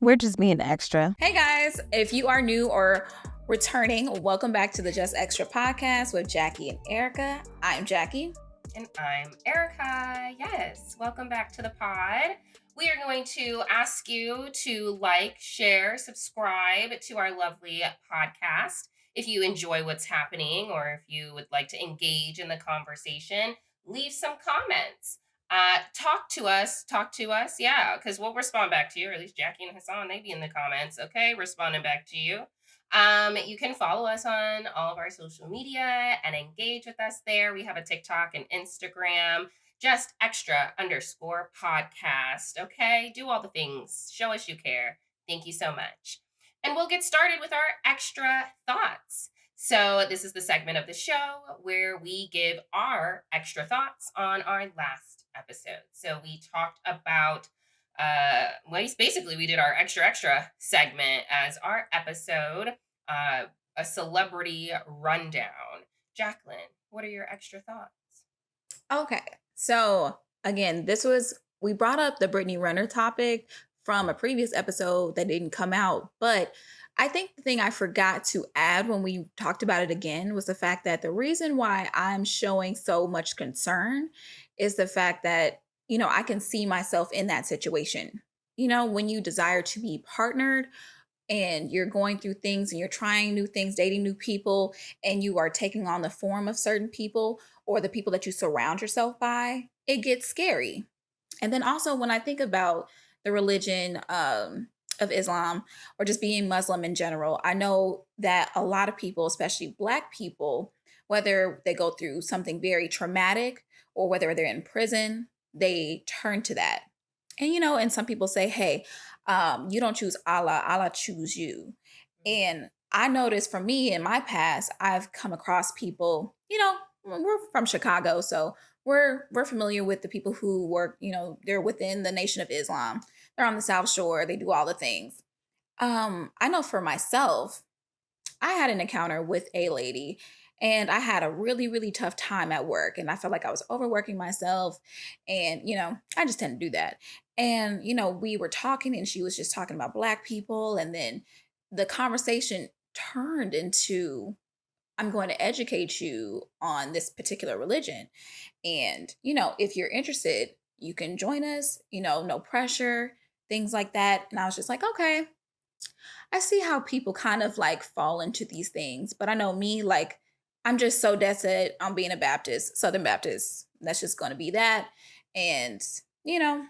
We're just being extra. Hey guys, if you are new or returning, welcome back to the Just Extra podcast with Jackie and Erica. I'm Jackie. And I'm Erica. Yes, welcome back to the pod. We are going to ask you to like, share, subscribe to our lovely podcast. If you enjoy what's happening or if you would like to engage in the conversation, leave some comments. Talk to us, yeah, because we'll respond back to you, or at least Jackie and Hassan, they be in the comments, okay, responding back to you. You can follow us on all of our social media and engage with us there. We have a TikTok and Instagram, just extra underscore podcast. Okay. Do all the things. Show us you care. Thank you so much. And we'll get started with our extra thoughts. So, this is the segment of the show where we give our extra thoughts on our last episode. So, we talked about well, basically we did our extra segment as our episode, a celebrity rundown. Jacqueline, what are your extra thoughts? Okay, so again, we brought up the Brittany Renner topic from a previous episode that didn't come out, but I think the thing I forgot to add when we talked about it again was the fact that the reason why I'm showing so much concern is the fact that, I can see myself in that situation. When you desire to be partnered and you're going through things and you're trying new things, dating new people, and you are taking on the form of certain people or the people that you surround yourself by, it gets scary. And then also, when I think about the religion of Islam or just being Muslim in general, I know that a lot of people, especially Black people, whether they go through something very traumatic or whether they're in prison, they turn to that. And some people say, hey, you don't choose Allah, Allah choose you. And I noticed for me in my past, I've come across people, we're from Chicago, so we're familiar with the people who work, they're within the Nation of Islam. They're on the South Shore, they do all the things. I know for myself, I had an encounter with a lady and I had a really, really tough time at work. And I felt like I was overworking myself. And, I just tend to do that. And, we were talking and she was just talking about Black people. And then the conversation turned into, I'm going to educate you on this particular religion. And, if you're interested, you can join us, no pressure, things like that. And I was just like, okay, I see how people kind of like fall into these things, but I know me, like, I'm just so dead set on being a Baptist, Southern Baptist. That's just going to be that. And, you know,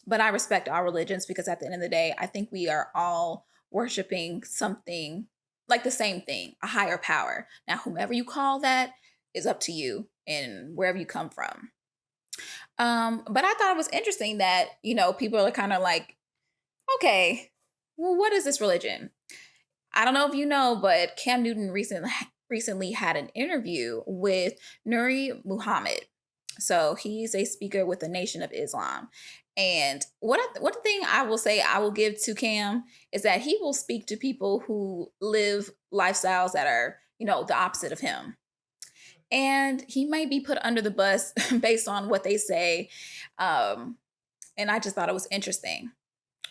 but I respect all religions because at the end of the day, I think we are all worshiping something like the same thing, a higher power. Now, whomever you call that is up to you and wherever you come from. But I thought it was interesting that, people are kind of like, okay, well, what is this religion? I don't know if you know, but Cam Newton recently had an interview with Nuri Muhammad. So he's a speaker with the Nation of Islam. And what the thing I will say I will give to Cam is that he will speak to people who live lifestyles that are, the opposite of him. And he might be put under the bus based on what they say. And I just thought it was interesting.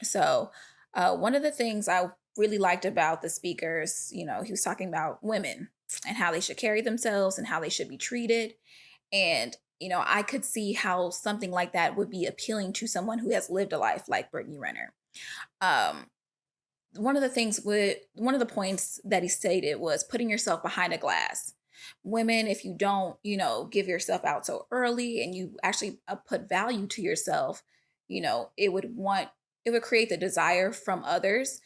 So one of the things I really liked about the speakers, he was talking about women and how they should carry themselves and how they should be treated. And, I could see how something like that would be appealing to someone who has lived a life like Brittany Renner. One of the points that he stated was putting yourself behind a glass. Women, if you don't, give yourself out so early and you actually put value to yourself, it would create the desire from others,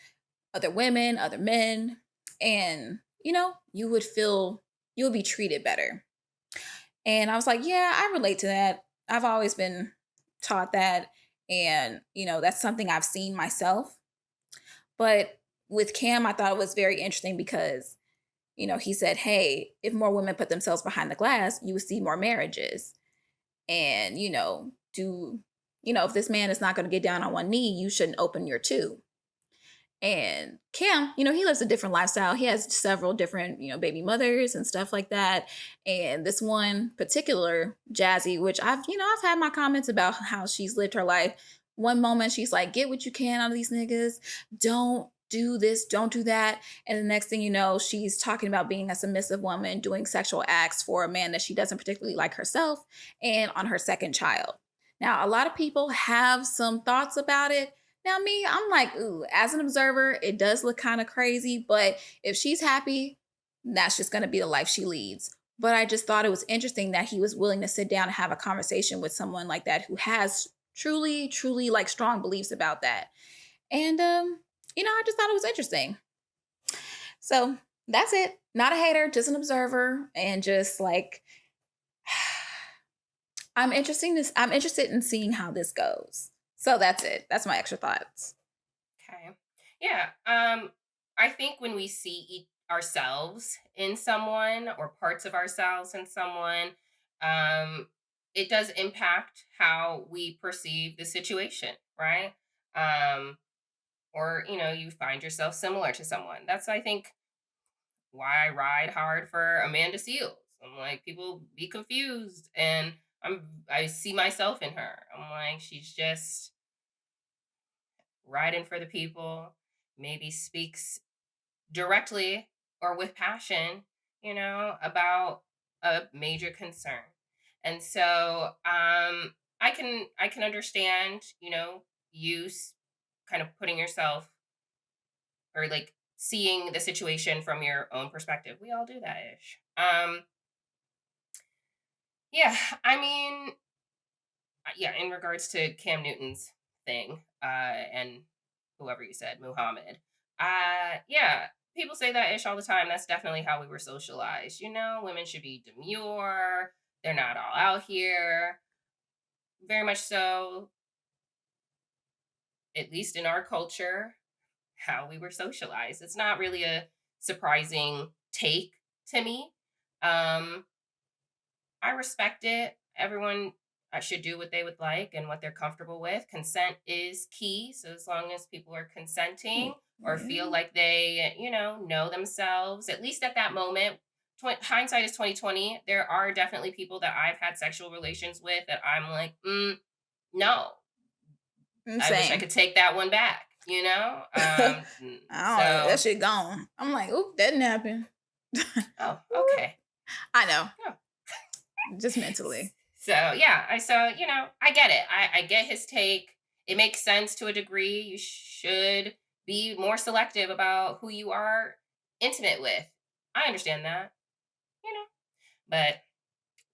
other women, other men, and, you would be treated better. And I was like, yeah, I relate to that. I've always been taught that. And, that's something I've seen myself. But with Cam, I thought it was very interesting because, he said, hey, if more women put themselves behind the glass, you would see more marriages. And, if this man is not going to get down on one knee, you shouldn't open your two. And Cam, he lives a different lifestyle. He has several different, baby mothers and stuff like that. And this one particular Jazzy, which I've had my comments about how she's lived her life. one moment she's like, get what you can out of these niggas. Don't do this, don't do that. And the next thing you know, she's talking about being a submissive woman, doing sexual acts for a man that she doesn't particularly like herself and on her second child. Now, a lot of people have some thoughts about it. Now, me, I'm like, ooh, as an observer, it does look kind of crazy, but if she's happy, that's just going to be the life she leads. But I just thought it was interesting that he was willing to sit down and have a conversation with someone like that who has truly, truly like strong beliefs about that. And I just thought it was interesting. So that's it. Not a hater, just an observer, and just like I'm interested in seeing how this goes. So that's it. That's my extra thoughts. Okay. Yeah. I think when we see ourselves in someone or parts of ourselves in someone, um, it does impact how we perceive the situation, right? Um, or you find yourself similar to someone. That's, I think, why I ride hard for Amanda Seals. I'm like, people be confused, and I see myself in her. I'm like, she's just riding for the people, maybe speaks directly or with passion, about a major concern. And so I can understand, you kind of putting yourself, or like seeing the situation from your own perspective. We all do that ish. Yeah, I mean, yeah, in regards to Cam Newton's thing, and whoever you said, Muhammad, yeah, people say that ish all the time. That's definitely how we were socialized. Women should be demure. They're not all out here. Very much so, at least in our culture, how we were socialized. It's not really a surprising take to me. Um, I respect it. Everyone should do what they would like and what they're comfortable with. Consent is key. So as long as people are consenting or feel Yeah. like they, know themselves, at least at that moment. Hindsight is 2020. There are definitely people that I've had sexual relations with that I'm like, no, I wish I Same. could take that one back. I don't know. That So, shit gone. I'm like, oop, that didn't happen. oh, Oop. okay. I know. Oh. Just mentally. So yeah, I get it. I get his take. It makes sense to a degree. You should be more selective about who you are intimate with. I understand that, you know. But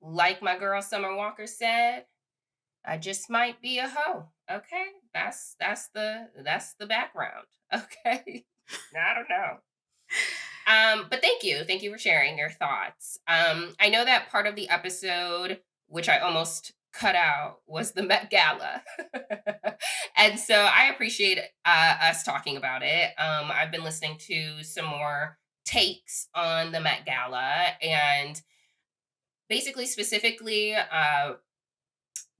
like my girl Summer Walker said, I just might be a hoe. Okay, that's the background. Okay, I don't know. But thank you for sharing your thoughts. I know that part of the episode, which I almost cut out, was the Met Gala, and so I appreciate us talking about it. I've been listening to some more takes on the Met Gala, and basically, specifically,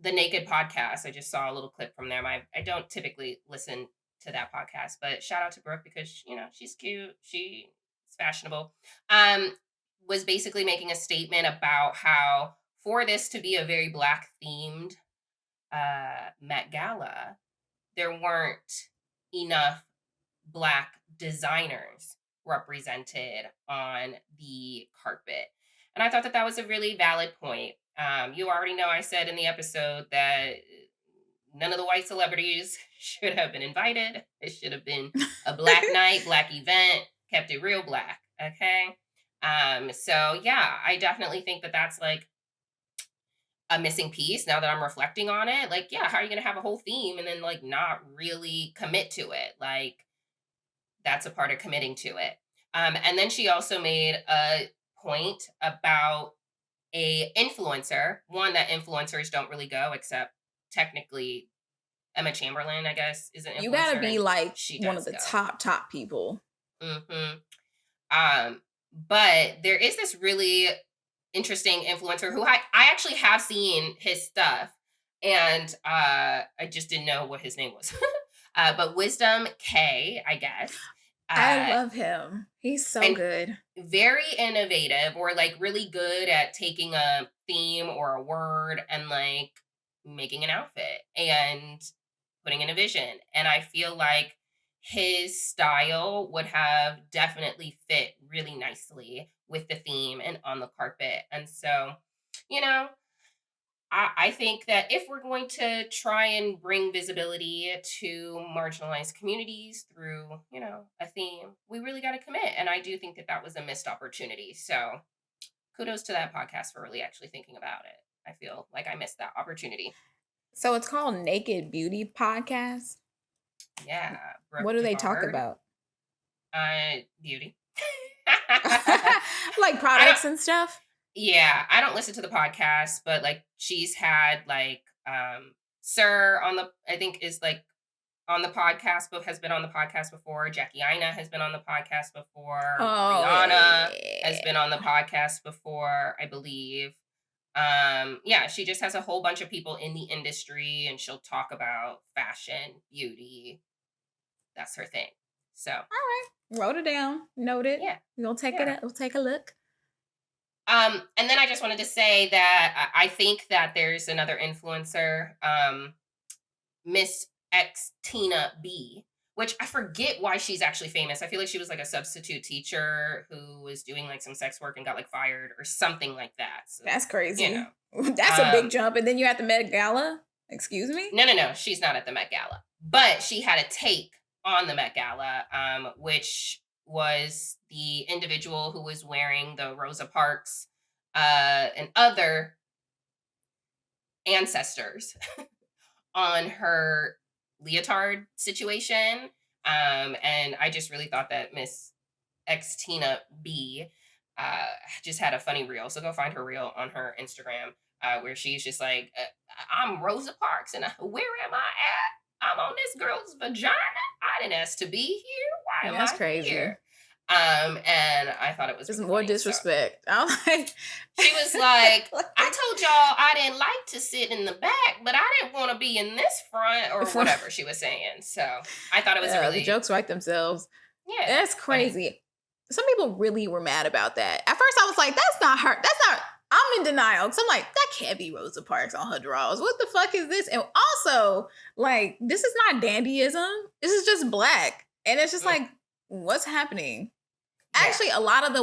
the Naked podcast. I just saw a little clip from them. I don't typically listen to that podcast, but shout out to Brooke because she's cute. She's fashionable. Um, was basically making a statement about how for this to be a very black themed Met Gala, there weren't enough black designers represented on the carpet. And I thought that that was a really valid point. You already know I said in the episode that none of the white celebrities should have been invited. It should have been a black night, black event, kept it real black. Okay. So yeah, I definitely think that that's like a missing piece now that I'm reflecting on it. Like, yeah, how are you going to have a whole theme and then like not really commit to it? Like, that's a part of committing to it. And then she also made a point about a influencer, one that influencers don't really go, except technically Emma Chamberlain, I guess, is an You gotta influencer be and like she one of does the go. top people. hmm but there is this really interesting influencer who I actually have seen his stuff, and I just didn't know what his name was. But Wisdom K, I guess. I Uh, love him. He's so and good. very innovative, or like really good at taking a theme or a word and like making an outfit. And putting in a vision. And I feel like his style would have definitely fit really nicely with the theme and on the carpet. And so, you know, I think that if we're going to try and bring visibility to marginalized communities through, a theme, we really got to commit. And I do think that that was a missed opportunity. So kudos to that podcast for really actually thinking about it. I feel like I missed that opportunity. So it's called Naked Beauty Podcast. Yeah. What do they talk about? Beauty. Like products and stuff? Yeah, I don't listen to the podcast, but like she's had like Sir on the I think is like on the podcast, but has been on the podcast before. Jackie Aina has been on the podcast before. Oh, Rihanna has been on the podcast before, I believe. Yeah, she just has a whole bunch of people in the industry and she'll talk about fashion, beauty. That's her thing. So all right. Wrote it down. Noted. yeah. We'll take it. We'll take a look. And then I just wanted to say that I think that there's another influencer, Miss X Tina B, which I forget why she's actually famous. I feel like she was like a substitute teacher who was doing like some sex work and got like fired or something like that. So, that's crazy. That's a big jump. And then you're at the Met Gala. Excuse me? No. She's not at the Met Gala, but she had a take on the Met Gala, which was the individual who was wearing the Rosa Parks and other ancestors on her leotard situation. And I just really thought that Miss X Tina B just had a funny reel. So go find her reel on her Instagram where she's just like, I'm Rosa Parks and where am I at? I'm on this girl's vagina. I didn't ask to be here. Why am That's I crazy. here? And I thought it was just really more funny, disrespect. So. She was like, I told y'all I didn't like to sit in the back, but I didn't want to be in this front or whatever she was saying. So I thought it was really the jokes write themselves. Yeah, that's crazy. Funny. Some people really were mad about that. At first, I was like, "That's not her. That's not." I'm in denial because I'm like, that can't be Rosa Parks on her drawers. What the fuck is this? And also, like, this is not dandyism. This is just black, and it's just like, what's happening? Yeah. Actually, a lot of the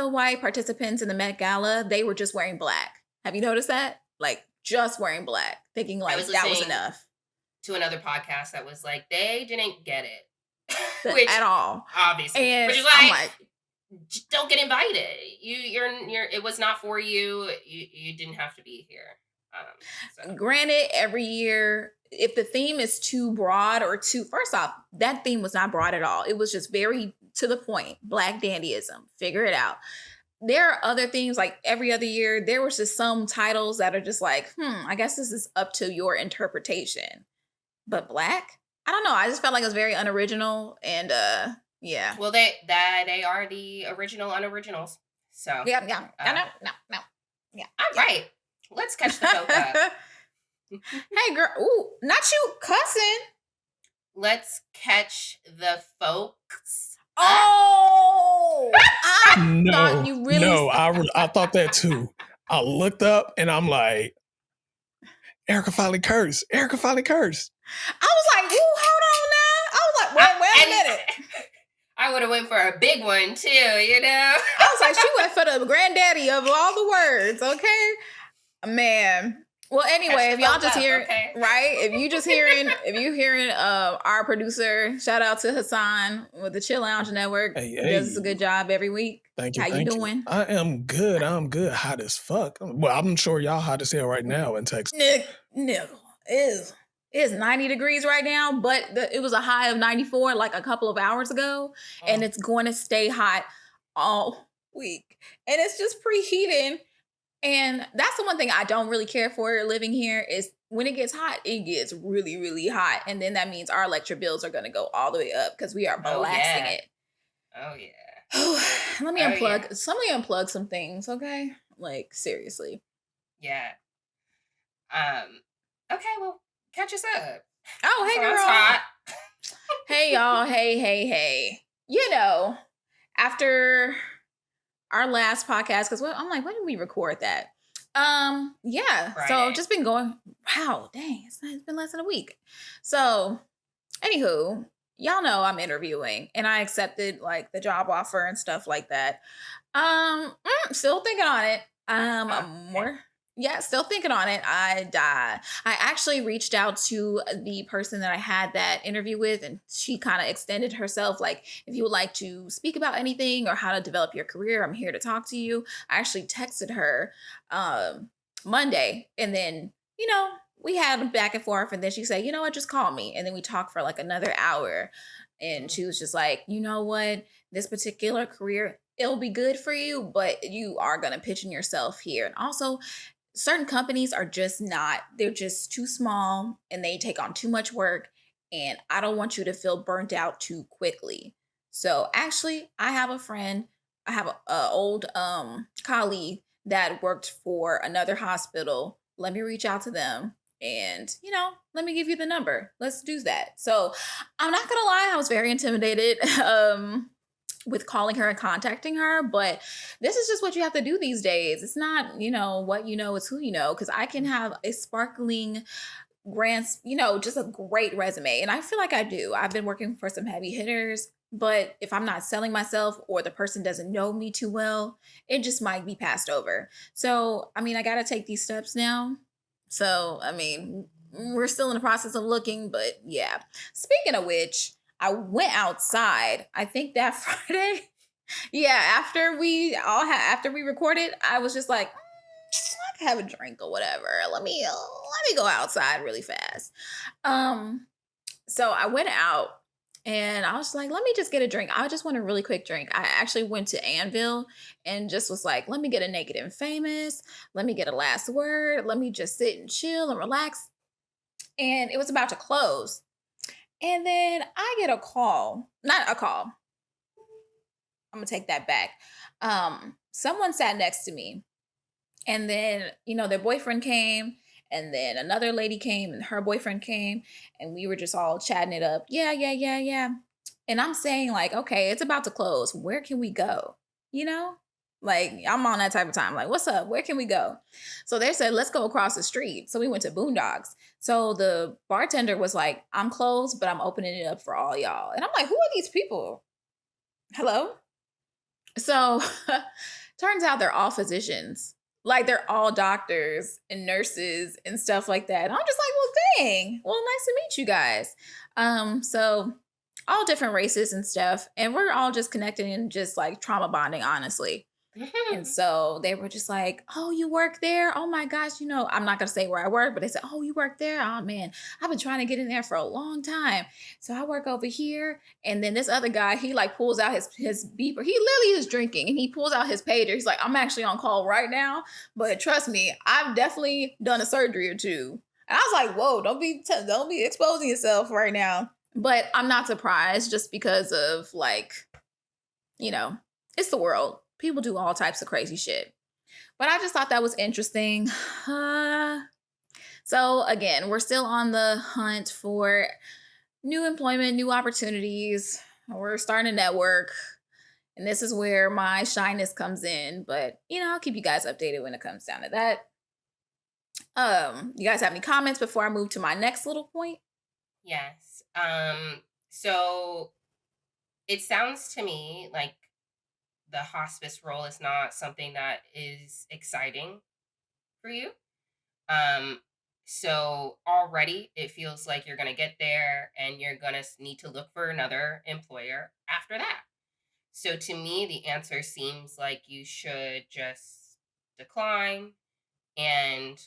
white participants in the Met Gala, they were just wearing black. Have you noticed that? Like, just wearing black, thinking like that was enough. To another podcast that was like, they didn't get it. Which, at all. Obviously. And which is like, don't get invited. You're it was not for you. You didn't have to be here. So. Granted, every year, if the theme is too broad or too, first off, that theme was not broad at all. It was just very to the point. Black dandyism. Figure it out. There are other themes, like every other year, there was just some titles that are just like, I guess this is up to your interpretation. But black? I don't know. I just felt like it was very unoriginal and yeah. Well, they are the original unoriginals. So yeah. No. Yeah. All right. Let's catch the folk up. Hey girl, ooh, not you cussing. Let's catch the folks. Oh, I thought you really. No, I thought that too. I looked up and I'm like, Erica finally cursed. I was like, ooh, hold on now. I was like, wait a minute. I would have went for a big one too, you know? I was like, she went for the granddaddy of all the words, okay? Man. Well, anyway, if y'all just hearing, right? If you hearing our producer, shout out to Hassan with the Chill Lounge Network. He does a good job every week. Thank you. How you doing? I am good. Hot as fuck. Well, I'm sure y'all hot as hell right now in Texas. No, it's 90 degrees right now, but it was a high of 94 like a couple of hours ago, and it's going to stay hot all week. And it's just preheating. And that's the one thing I don't really care for living here is when it gets hot, it gets really, really hot. And then that means our electric bills are going to go all the way up because we are blasting it. Oh, yeah. Let me unplug. Somebody unplug some things, okay? Like, seriously. Yeah. Okay, well, catch us up. Oh, hey, girl. Hot. Hey, y'all. Hey. You know, after our last podcast, because I'm like, when did we record that? Yeah. So I've Friday. just been going. Wow, dang, it's been less than a week. So, anywho, y'all know I'm interviewing, and I accepted like the job offer and stuff like that. Still thinking on it. Oh, I'm okay. more. Yeah, still thinking on it. I actually reached out to the person that I had that interview with, and she kind of extended herself. Like, if you would like to speak about anything or how to develop your career, I'm here to talk to you. I actually texted her um Monday, and then we had a back and forth, and then she said, "You know what? Just call me." And then we talked for like another hour, and Mm. she was just like, "You know what? This particular career, it'll be good for you, but you are going to pitch in yourself here." And also, certain companies are just not, they're just too small and they take on too much work. And I don't want you to feel burnt out too quickly. So actually, I have a friend, I have a old colleague that worked for another hospital. Let me reach out to them and let me give you the number. Let's do that. So I'm not gonna lie, I was very intimidated with calling her and contacting her, but this is just what you have to do these days. It's not, what you know, it's who you know. Because I can have a sparkling grants, just a great resume. And I feel like I do. I've been working for some heavy hitters, but if I'm not selling myself or the person doesn't know me too well, it just might be passed over. So, I mean, I got to take these steps now. So, I mean, we're still in the process of looking, but yeah. Speaking of which, I went outside, I think that Friday. Yeah, after we recorded, I was just like, I can have a drink or whatever. Let me go outside really fast. Um, so I went out and I was like, let me just get a drink. I just want a really quick drink. I actually went to Anvil and just was like, let me get a naked and famous. Let me get a last word. Let me just sit and chill and relax. And it was about to close. And then I get a call, not a call. I'm gonna take that back. Someone sat next to me, and then their boyfriend came, and then another lady came, and her boyfriend came, and we were just all chatting it up. Yeah, yeah, yeah, yeah. And I'm saying like, okay, it's about to close. Where can we go? You know, like I'm on that type of time. Like, what's up? Where can we go? So they said, let's go across the street. So we went to Boondocks. So the bartender was like, I'm closed, but I'm opening it up for all y'all. And I'm like, who are these people? Hello? So turns out they're all physicians. Like they're all doctors and nurses and stuff like that. And I'm just like, well, dang. Well, nice to meet you guys. So all different races and stuff. And we're all just connecting and just like trauma bonding, honestly. And so they were just like, "Oh, you work there? Oh my gosh, I'm not gonna say where I work, but they said, "Oh, you work there? Oh man, I've been trying to get in there for a long time. So I work over here." And then this other guy, he like pulls out his beeper. He literally is drinking and he pulls out his pager. He's like, "I'm actually on call right now, but trust me, I've definitely done a surgery or two." And I was like, "Whoa, don't be exposing yourself right now." But I'm not surprised just because of like, you know, it's the world. People do all types of crazy shit. But I just thought that was interesting. Uh, so, again, we're still on the hunt for new employment, new opportunities. We're starting to network. And this is where my shyness comes in. But, I'll keep you guys updated when it comes down to that. You guys have any comments before I move to my next little point? Yes. So it sounds to me like the hospice role is not something that is exciting for you. Um, so already it feels like you're going to get there and you're going to need to look for another employer after that. So to me, the answer seems like you should just decline and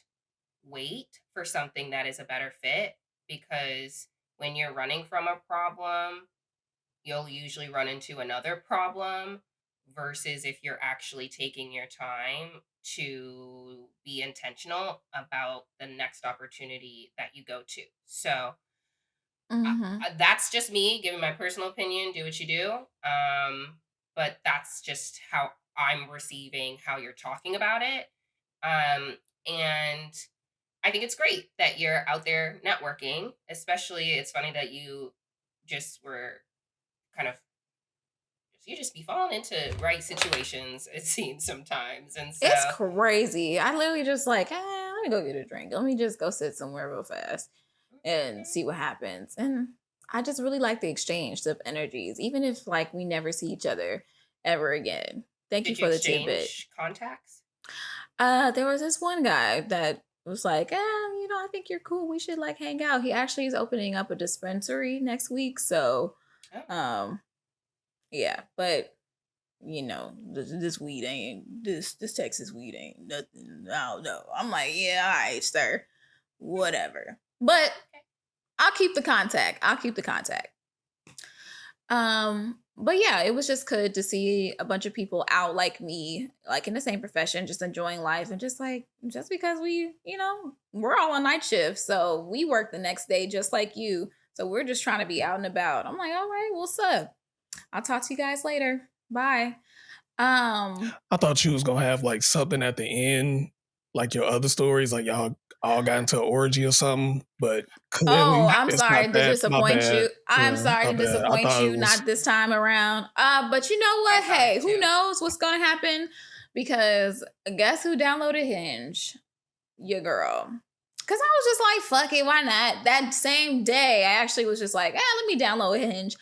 wait for something that is a better fit, because when you're running from a problem, you'll usually run into another problem versus if you're actually taking your time to be intentional about the next opportunity that you go to. So Mm-hmm. that's just me giving my personal opinion. Do what you do. But that's just how I'm receiving how you're talking about it. And I think it's great that you're out there networking. Especially, it's funny that you just were kind of You just be falling into right situations, it seems sometimes. And so It's crazy. I literally just like, let me go get a drink. Let me just go sit somewhere real fast and see what happens. And I just really like the exchange of energies, even if like we never see each other ever again. Thank you did you for the tidbit. exchange contacts? There was this one guy that was like, I think you're cool. We should like hang out. He actually is opening up a dispensary next week. So, Oh. yeah, but this weed ain't this Texas weed ain't nothing. I don't know. I'm like, yeah, all right, sir, whatever. But I'll keep the contact. But yeah, it was just good to see a bunch of people out like me, like in the same profession, just enjoying life, and just because we're all on night shift, so we work the next day just like you. So we're just trying to be out and about. I'm like, all right, what's up? I'll talk to you guys later. Bye. I thought you was gonna have like something at the end, like your other stories, like y'all all got into an orgy or something, but clearly I'm it's sorry not to that. My disappoint bad. you. I'm Yeah, sorry my to bad. I disappoint thought you. it was. Not this time around. But you know what? I thought Hey, it who too. knows what's gonna happen? Because guess who downloaded Hinge? Your girl. Cause I was just like, fuck it, why not? That same day, I actually was just like, let me download Hinge.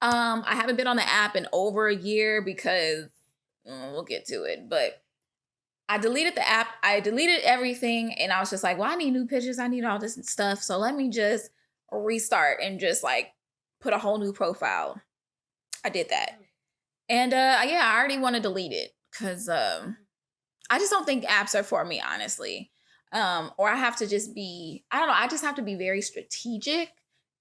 I haven't been on the app in over a year because we'll get to it, but I deleted the app. I deleted everything, and I was just like, well, I need new pictures. I need all this stuff. So let me just restart and just like put a whole new profile. I did that. And yeah, I already want to delete it because I just don't think apps are for me, honestly. Or I have to just be, I don't know, I just have to be very strategic.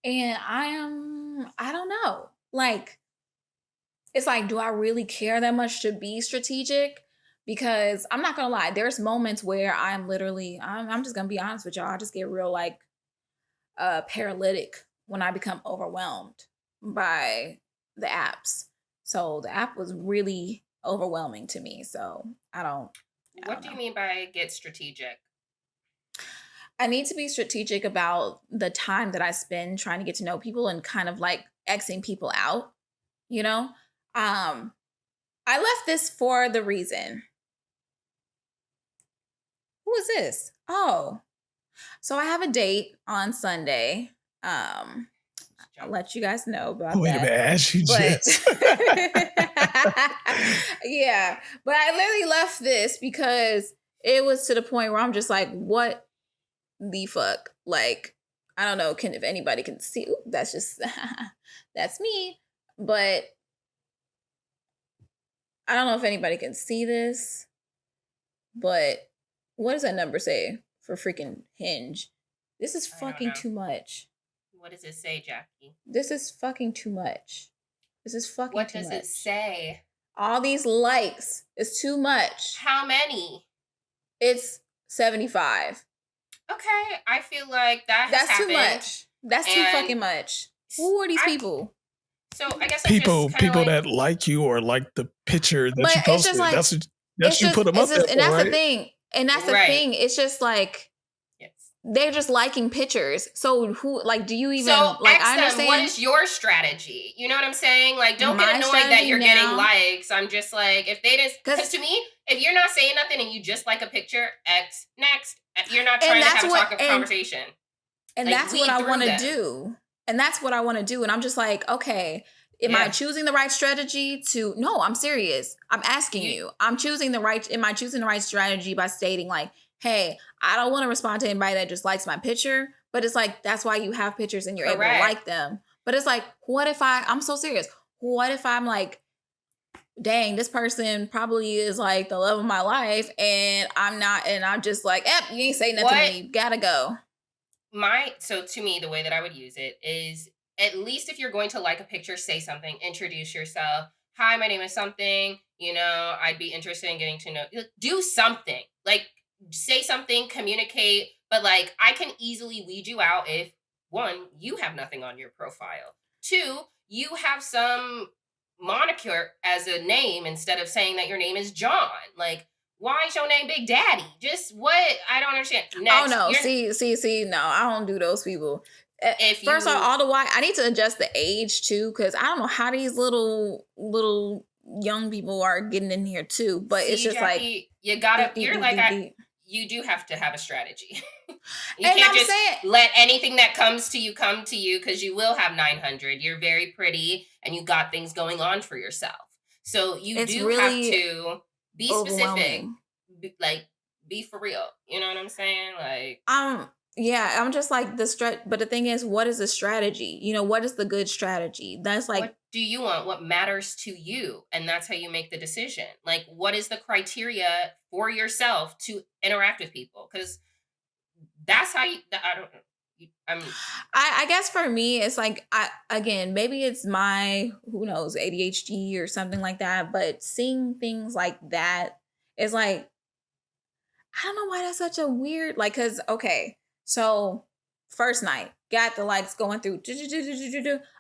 And I don't know. Like, it's like, do I really care that much to be strategic? Because I'm not gonna lie, there's moments where I'm just gonna be honest with y'all. I just get real like paralytic when I become overwhelmed by the apps. So the app was really overwhelming to me. So What do you mean by get strategic? I need to be strategic about the time that I spend trying to get to know people and kind of like Xing people out, you know? I left this for the reason. Who is this? Oh, so I have a date on Sunday. I'll let you guys know about Wait a that. minute, as you But just. yeah, but I literally left this because it was to the point where I'm just like, what the fuck? Like, I don't know. If anybody can see, that's just that's me. But I don't know if anybody can see this. But what does that number say for freaking Hinge? This is fucking too much. What does it say, Jackie? This is fucking too much. This is fucking What too much. does it say? All these likes is too much. How many? It's 75. Okay, I feel like that's too much. That's too fucking much. Who are these people? So I guess people I'm just like, that like you or like the picture that but you posted. It's just like, that's you put them up there and that's right? the thing. And that's the thing. It's just like, yes, they're just liking pictures. So who, like, do you even like? I understand. What is your strategy? You know what I'm saying? Like, don't get annoyed that you're getting likes. I'm just like, if they just, because to me, if you're not saying nothing and you just like a picture, X next. You're not trying to have a conversation. And like, that's what I want to do. And that's what I want to do. And I'm just like, okay, am I choosing the right strategy to, no, I'm serious. I'm asking you, am I choosing the right strategy by stating like, hey, I don't want to respond to anybody that just likes my picture, but it's like, that's why you have pictures and you're able to like them. But it's like, what if I'm so serious. What if I'm like, dang, this person probably is like the love of my life and I'm not, and I'm just like, you ain't say nothing to me. You gotta go. So to me, the way that I would use it is, at least if you're going to like a picture, say something, introduce yourself. Hi, my name is something, I'd be interested in getting to know, do something, like say something, communicate, but like, I can easily weed you out if, one, you have nothing on your profile. Two, you have some moniker as a name instead of saying that your name is John. Like, why is your name Big Daddy? Just what? I don't understand. Next, oh no, see, no, I don't do those people. If First of you all the why I need to adjust the age too, because I don't know how these little young people are getting in here too. But it's see, just like Jackie, you deep, gotta, deep, you're deep, like, deep, deep. you do have to have a strategy. You And can't I'm just saying let anything that comes to you come to you, because you will have 900. You're very pretty and you got things going on for yourself. So you it's do have really to be specific, overwhelming. like be for real. You know what I'm saying? Like, Yeah, I'm just like but the thing is, what is the strategy? What is the good strategy? That's like what do you want? What matters to you? And that's how you make the decision. Like, what is the criteria for yourself to interact with people? Because that's how you, I don't, I'm, I guess for me, it's like again, maybe it's my who knows ADHD or something like that. But seeing things like that is like I don't know why that's such a weird like. Cause okay, so first night got the likes going through.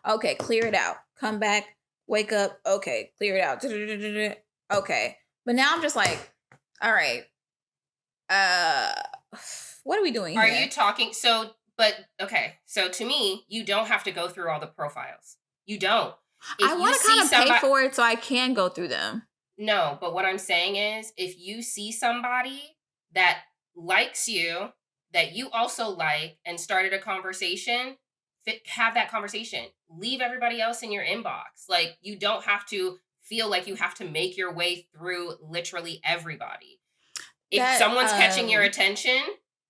Okay, clear it out. Come back, wake up. Okay, clear it out. Okay, but now I'm just like, all right, uh, what are we doing are here? you talking? So, but okay. So to me, you don't have to go through all the profiles. You don't. I If you want to see kind of pay somebody, for it so I can go through them. no, but what I'm saying is, if you see somebody that likes you, that you also like, and started a conversation, have that conversation. Leave everybody else in your inbox. Like, you don't have to feel like you have to make your way through literally everybody. If That someone's catching your attention,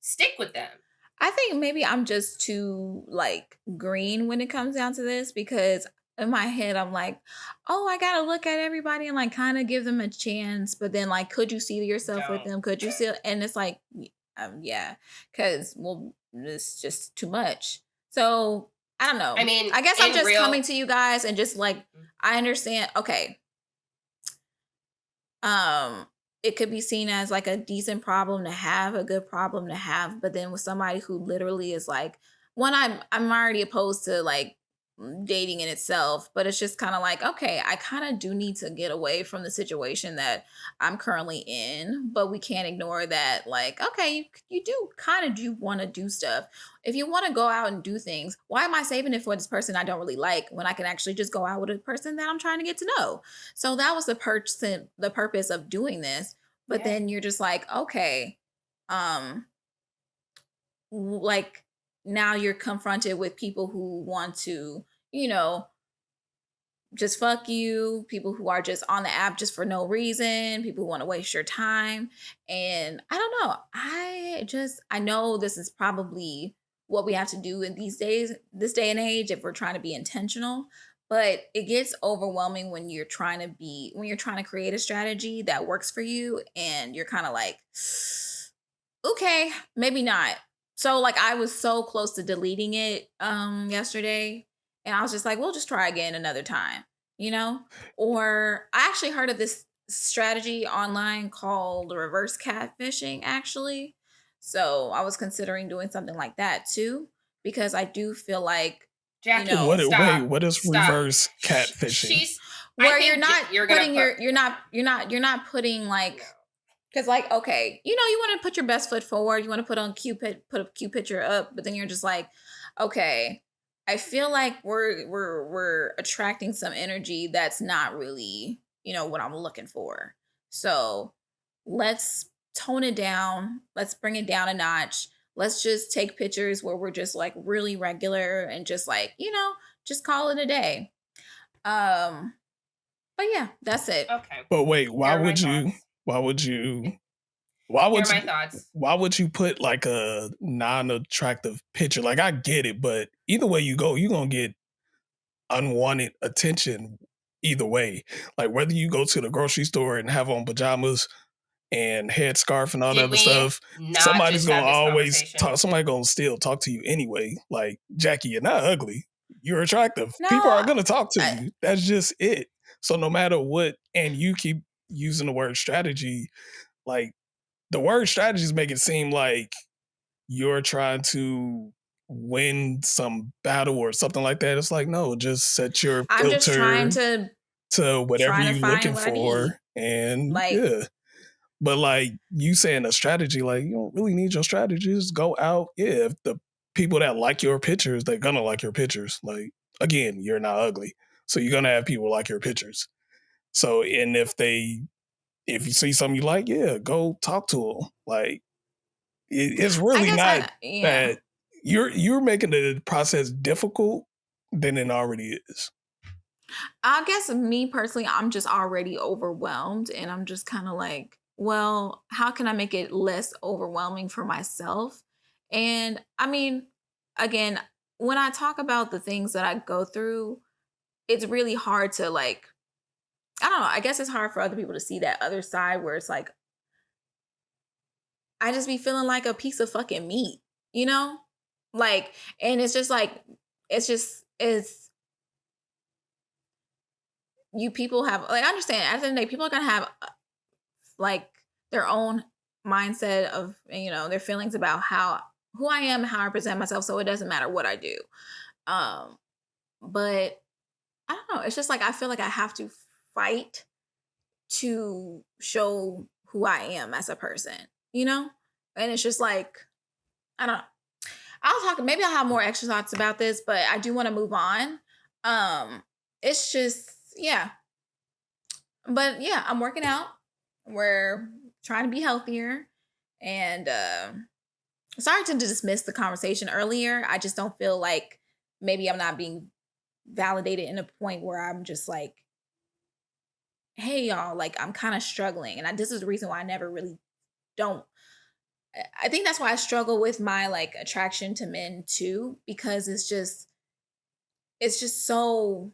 stick with them. I think maybe I'm just too like green when it comes down to this because in my head I'm like, oh, I gotta look at everybody and like kind of give them a chance. But then like, could you see yourself with Don't. them? Could you see? And it's like, yeah, because well, it's just too much. So I don't know. I mean, I guess I'm in just real, coming to you guys and just like I understand. Okay, um it could be seen as like a decent problem to have, a good problem to have, but then with somebody who literally is like one I'm already opposed to like dating in itself, but it's just kind of like okay, I kind of do need to get away from the situation that I'm currently in, but we can't ignore that like okay, you do kind of do want to do stuff. If you want to go out and do things, why am I saving it for this person I don't really like when I can actually just go out with a person that I'm trying to get to know? So that was the purpose of doing this. But yeah. then you're just like, okay, um, like now you're confronted with people who want to, you know, just fuck you, people who are just on the app just for no reason, people who want to waste your time. And I don't know. I know this is probably what we have to do in these days, this day and age, if we're trying to be intentional. But it gets overwhelming when when you're trying to create a strategy that works for you and you're kind of like, okay, maybe not. So like I was so close to deleting it yesterday and I was just like, we'll just try again another time, you know? Or I actually heard of this strategy online called reverse catfishing actually. So I was considering doing something like that too because I do feel like, you Jackie, know, Wait, stop. what is Stop. reverse catfishing? She's, I where you're think not you're going to putting put, you're not putting like no. because like, okay, you want to put your best foot forward. You want to put a cute picture up, but then you're just like, okay, I feel like we're attracting some energy that's not really, what I'm looking for. So let's tone it down. Let's bring it down a notch. Let's just take pictures where we're just like really regular and just like, just call it a day. Um, but yeah, that's it. Okay. But wait, Here are my thoughts. why would you why Here are would my you thoughts. why would you put like a non-attractive picture? Like I get it, but either way you go, you're gonna get unwanted attention either way. Like whether you go to the grocery store and have on pajamas and headscarf and all that Did other we stuff, not somebody's just gonna have this always conversation? talk. Somebody gonna still talk to you anyway. Like Jackie, you're not ugly. You're attractive. People No, are gonna talk to I, you. That's just it. So no matter what, and you keep using the word strategy, like the word strategies make it seem like you're trying to win some battle or something like that. It's like no, just set your I'm just filter to whatever trying to you find looking what I need. for, and Like, yeah. But like you saying a strategy, like you don't really need your strategy. Just go out. Yeah, if the people that like your pictures, they're gonna like your pictures. Like, again, you're not ugly. So you're gonna have people like your pictures. So, and if you see something you like, yeah, go talk to them. Like, it's I really guess not yeah. that you're making the process difficult than it already is. I guess me personally, I'm just already overwhelmed and I'm just kind of like, well, how can I make it less overwhelming for myself? And I mean, again, when I talk about the things that I go through, it's really hard to like, I don't know, I guess it's hard for other people to see that other side where it's like, I just be feeling like a piece of fucking meat, you know? Like, and it's just like, it's you people have like I understand at the end of the day, people are gonna have like their own mindset of their feelings about how who I am, how I present myself. So it doesn't matter what I do. Um, but I don't know. It's just like I feel like I have to fight to show who I am as a person, you know? And it's just like I don't know. I'll talk maybe I'll have more extra thoughts about this, but I do want to move on. It's just yeah. But yeah, I'm working out. We're trying to be healthier. And sorry to dismiss the conversation earlier. I just don't feel like maybe I'm not being validated in a point where I'm just like, hey y'all, like I'm kind of struggling. And this is the reason why I never really don't. I think that's why I struggle with my like attraction to men too, because it's just so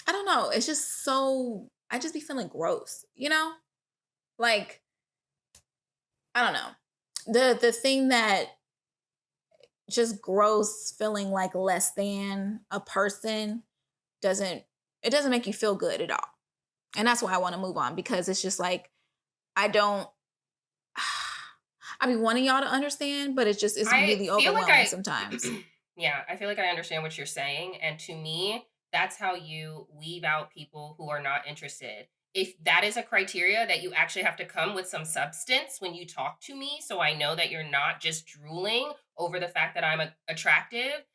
I don't know. It's just so I just be feeling gross, you know? Like I don't know. The thing that just gross feeling like less than a person doesn't it doesn't make you feel good at all. And that's why I want to move on because it's just like I don't I be wanting y'all to understand, but it's I really feel like overwhelming sometimes. yeah, I feel like I understand what you're saying. And to me, that's how you weed out people who are not interested. If that is a criteria that you actually have to come with some substance when you talk to me, so I know that you're not just drooling over the fact that I'm attractive,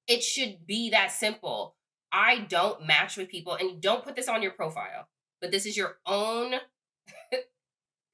it should be that simple. I don't match with people, and don't put this on your profile, but this is your own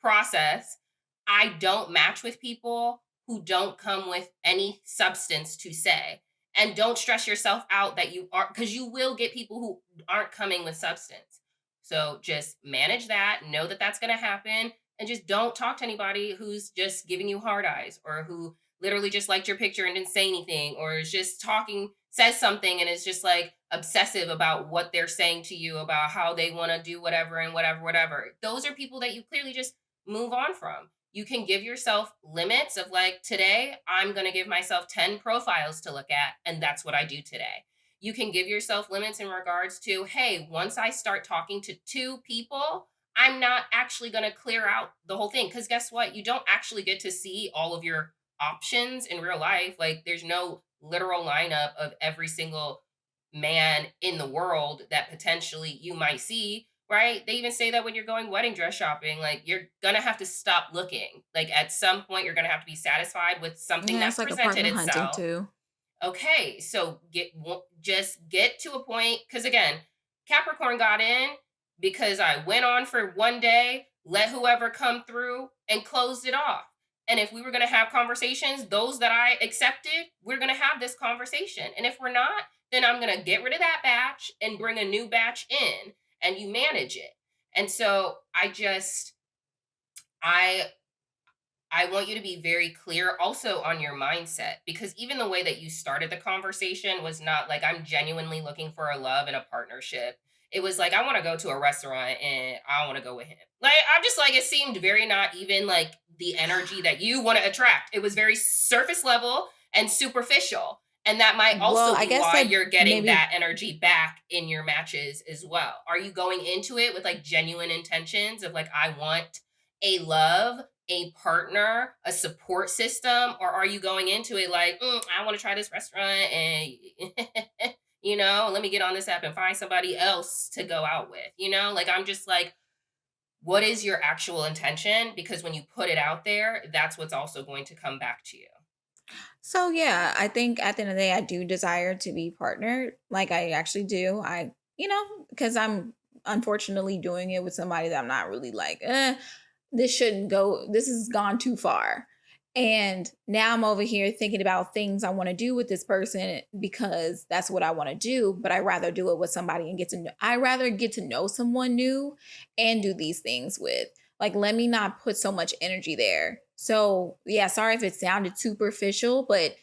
process. I don't match with people who don't come with any substance to say. And don't stress yourself out that you are, because you will get people who aren't coming with substance. So just manage that, know that that's going to happen, and just don't talk to anybody who's just giving you hard eyes or who literally just liked your picture and didn't say anything or is just talking, says something and is just like obsessive about what they're saying to you about how they want to do whatever and whatever, whatever. Those are people that you clearly just move on from. You can give yourself limits of like, today, I'm going to give myself 10 profiles to look at, and that's what I do today. You can give yourself limits in regards to, hey, once I start talking to two people, I'm not actually going to clear out the whole thing. Because guess what? You don't actually get to see all of your options in real life. Like, there's no literal lineup of every single man in the world that potentially you might see, right? They even say that when you're going wedding dress shopping, like you're gonna have to stop looking. Like at some point, you're gonna have to be satisfied with something Yeah, that's it's like presented apartment hunting itself. too. Okay, so just get to a point because again, Capricorn got in because I went on for one day, let whoever come through and closed it off. And if we were going to have conversations, those that I accepted, we're going to have this conversation. And if we're not, then I'm going to get rid of that batch and bring a new batch in and you manage it. And so I I want you to be very clear also on your mindset because even the way that you started the conversation was not like I'm genuinely looking for a love and a partnership. It was like I want to go to a restaurant and I want to go with him. Like I'm just like it seemed very not even like the energy that you want to attract. It was very surface level and superficial. And that might Well, also I be guess why like you're getting maybe that energy back in your matches as well. Are you going into it with like genuine intentions of like I want a love, a partner, a support system, or are you going into it like, I want to try this restaurant and, let me get on this app and find somebody else to go out with, Like, I'm just like, what is your actual intention? Because when you put it out there, that's what's also going to come back to you. So yeah, I think at the end of the day, I do desire to be partnered. Like I actually do. Because I'm unfortunately doing it with somebody that I'm not really like, this shouldn't go, this has gone too far. And now I'm over here thinking about things I want to do with this person because that's what I want to do. But I rather do it with somebody and I rather get to know someone new and do these things with. Like, let me not put so much energy there. So yeah, sorry if it sounded superficial, but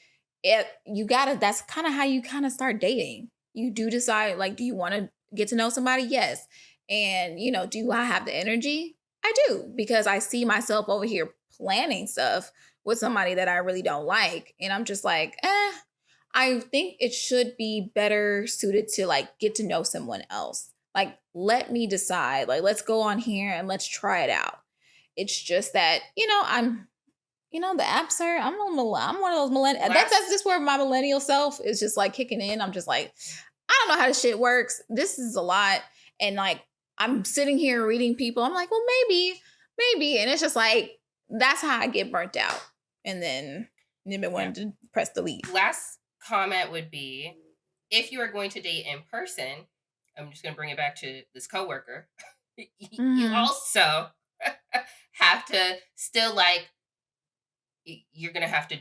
that's kind of how you kind of start dating. You do decide, like, do you want to get to know somebody? Yes. And, do I have the energy? I do, because I see myself over here planning stuff with somebody that I really don't like. And I'm just like, I think it should be better suited to like get to know someone else. Like, let me decide. Like, let's go on here and let's try it out. It's just that, the apps are, I'm one of those millennial. That's Last just where my millennial self is just like kicking in. I'm just like, I don't know how this shit works. This is a lot. And like, I'm sitting here reading people. I'm like, well, maybe. And it's just like, that's how I get burnt out. And then Nimit wanted to press delete. last comment would be, if you are going to date in person, I'm just going to bring it back to this coworker. You also have to still like, you're going to have to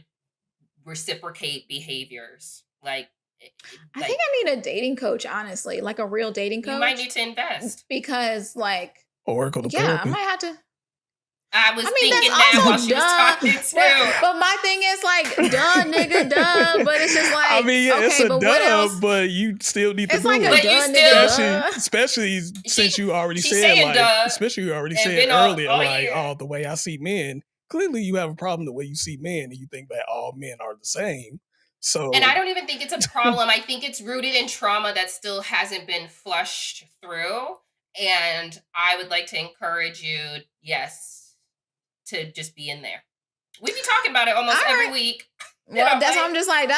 reciprocate behaviors. Like, I think I need a dating coach, honestly, like a real dating coach. You might need to invest. Because like, Oracle yeah, therapy. I might have to. I was thinking that while she was talking too. But my thing is like, duh, nigga, duh. But it's just like, I mean, yeah, okay, it's a but duh, but you still need to it's do like it. a duh, nigga, duh. Especially since you already she's said, saying like, duh, especially you already and said been all- earlier, all like, year. oh, the way I see men. Clearly, you have a problem the way you see men, and you think that all men are the same. So, And I don't even think it's a problem. I think it's rooted in trauma that still hasn't been flushed through. And I would like to encourage you, yes, to just be in there. We be talking about it almost every week. Well, that's why I'm just like,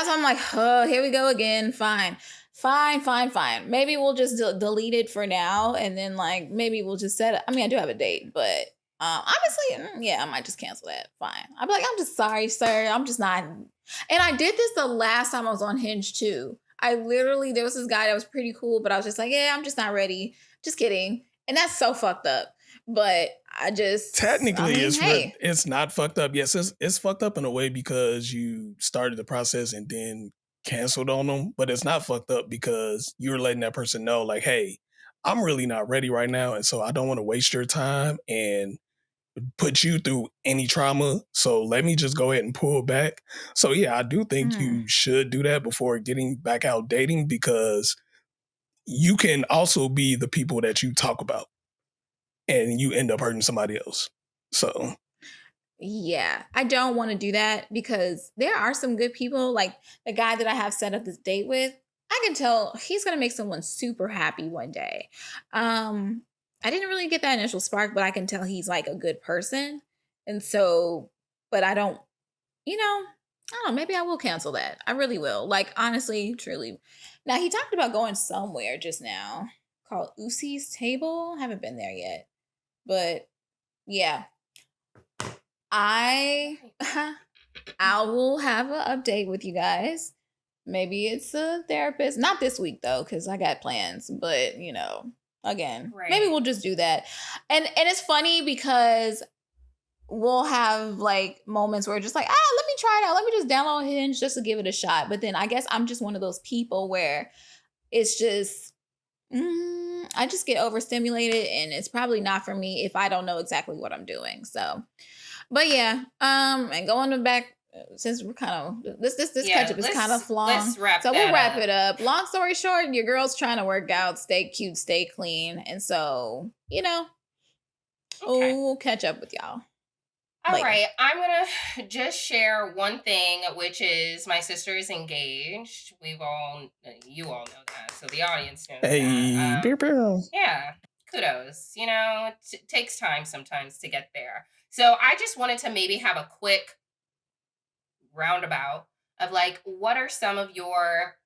oh, here we go again. Fine. Maybe we'll just delete it for now. And then like, maybe we'll just set it. I mean, I do have a date, but honestly, yeah, I might just cancel that. Fine. I'll be like, I'm just sorry, sir. I'm just not. And I did this the last time I was on Hinge too. There was this guy that was pretty cool, but I was just like, yeah, I'm just not ready. Just kidding. And that's so fucked up. But technically, it's not fucked up. Yes, it's fucked up in a way because you started the process and then canceled on them. But it's not fucked up because you're letting that person know, like, hey, I'm really not ready right now, and so I don't want to waste your time and put you through any trauma. So let me just go ahead and pull back. So yeah, I do think you should do that before getting back out dating, because you can also be the people that you talk about and you end up hurting somebody else. So yeah, I don't want to do that because there are some good people. Like the guy that I have set up this date with, I can tell he's gonna make someone super happy one day. I didn't really get that initial spark, but I can tell he's like a good person. And so, but I don't, I don't know, maybe I will cancel that. I really will. Like, honestly, truly. Now, he talked about going somewhere just now called Usi's Table. Haven't been there yet. But yeah, I will have an update with you guys. Maybe it's a therapist. Not this week though, because I got plans. But again, maybe we'll just do that. And it's funny because we'll have like moments where just like, let me try it out. Let me just download Hinge just to give it a shot. But then I guess I'm just one of those people where it's just I just get overstimulated, and it's probably not for me if I don't know exactly what I'm doing. So, but yeah, and going back, since we're kind of this catch-up is kind of long, so we'll wrap it up. Long story short, your girl's trying to work out, stay cute, stay clean, and so we'll catch up with y'all. All right, I'm going to just share one thing, which is my sister is engaged. You all know that, so the audience knows that. Yeah, kudos. It takes time sometimes to get there. So I just wanted to maybe have a quick roundabout of like, what are some of your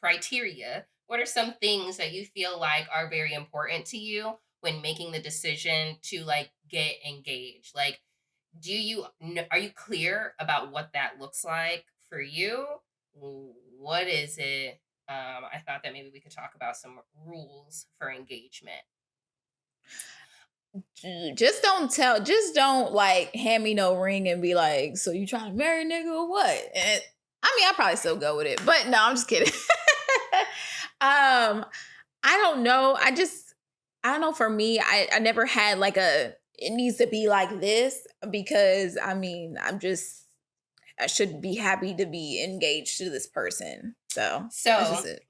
criteria? What are some things that you feel like are very important to you when making the decision to like get engaged? Like, are you clear about what that looks like for you? What is it? I thought that maybe we could talk about some rules for engagement. Just don't like hand me no ring and be like, so you trying to marry a nigga or what? And I mean, I probably still go with it, but no, I'm just kidding. I don't know. I don't know. For me, I never had like it needs to be like this, because I mean, I should be happy to be engaged to this person. So that's So just it.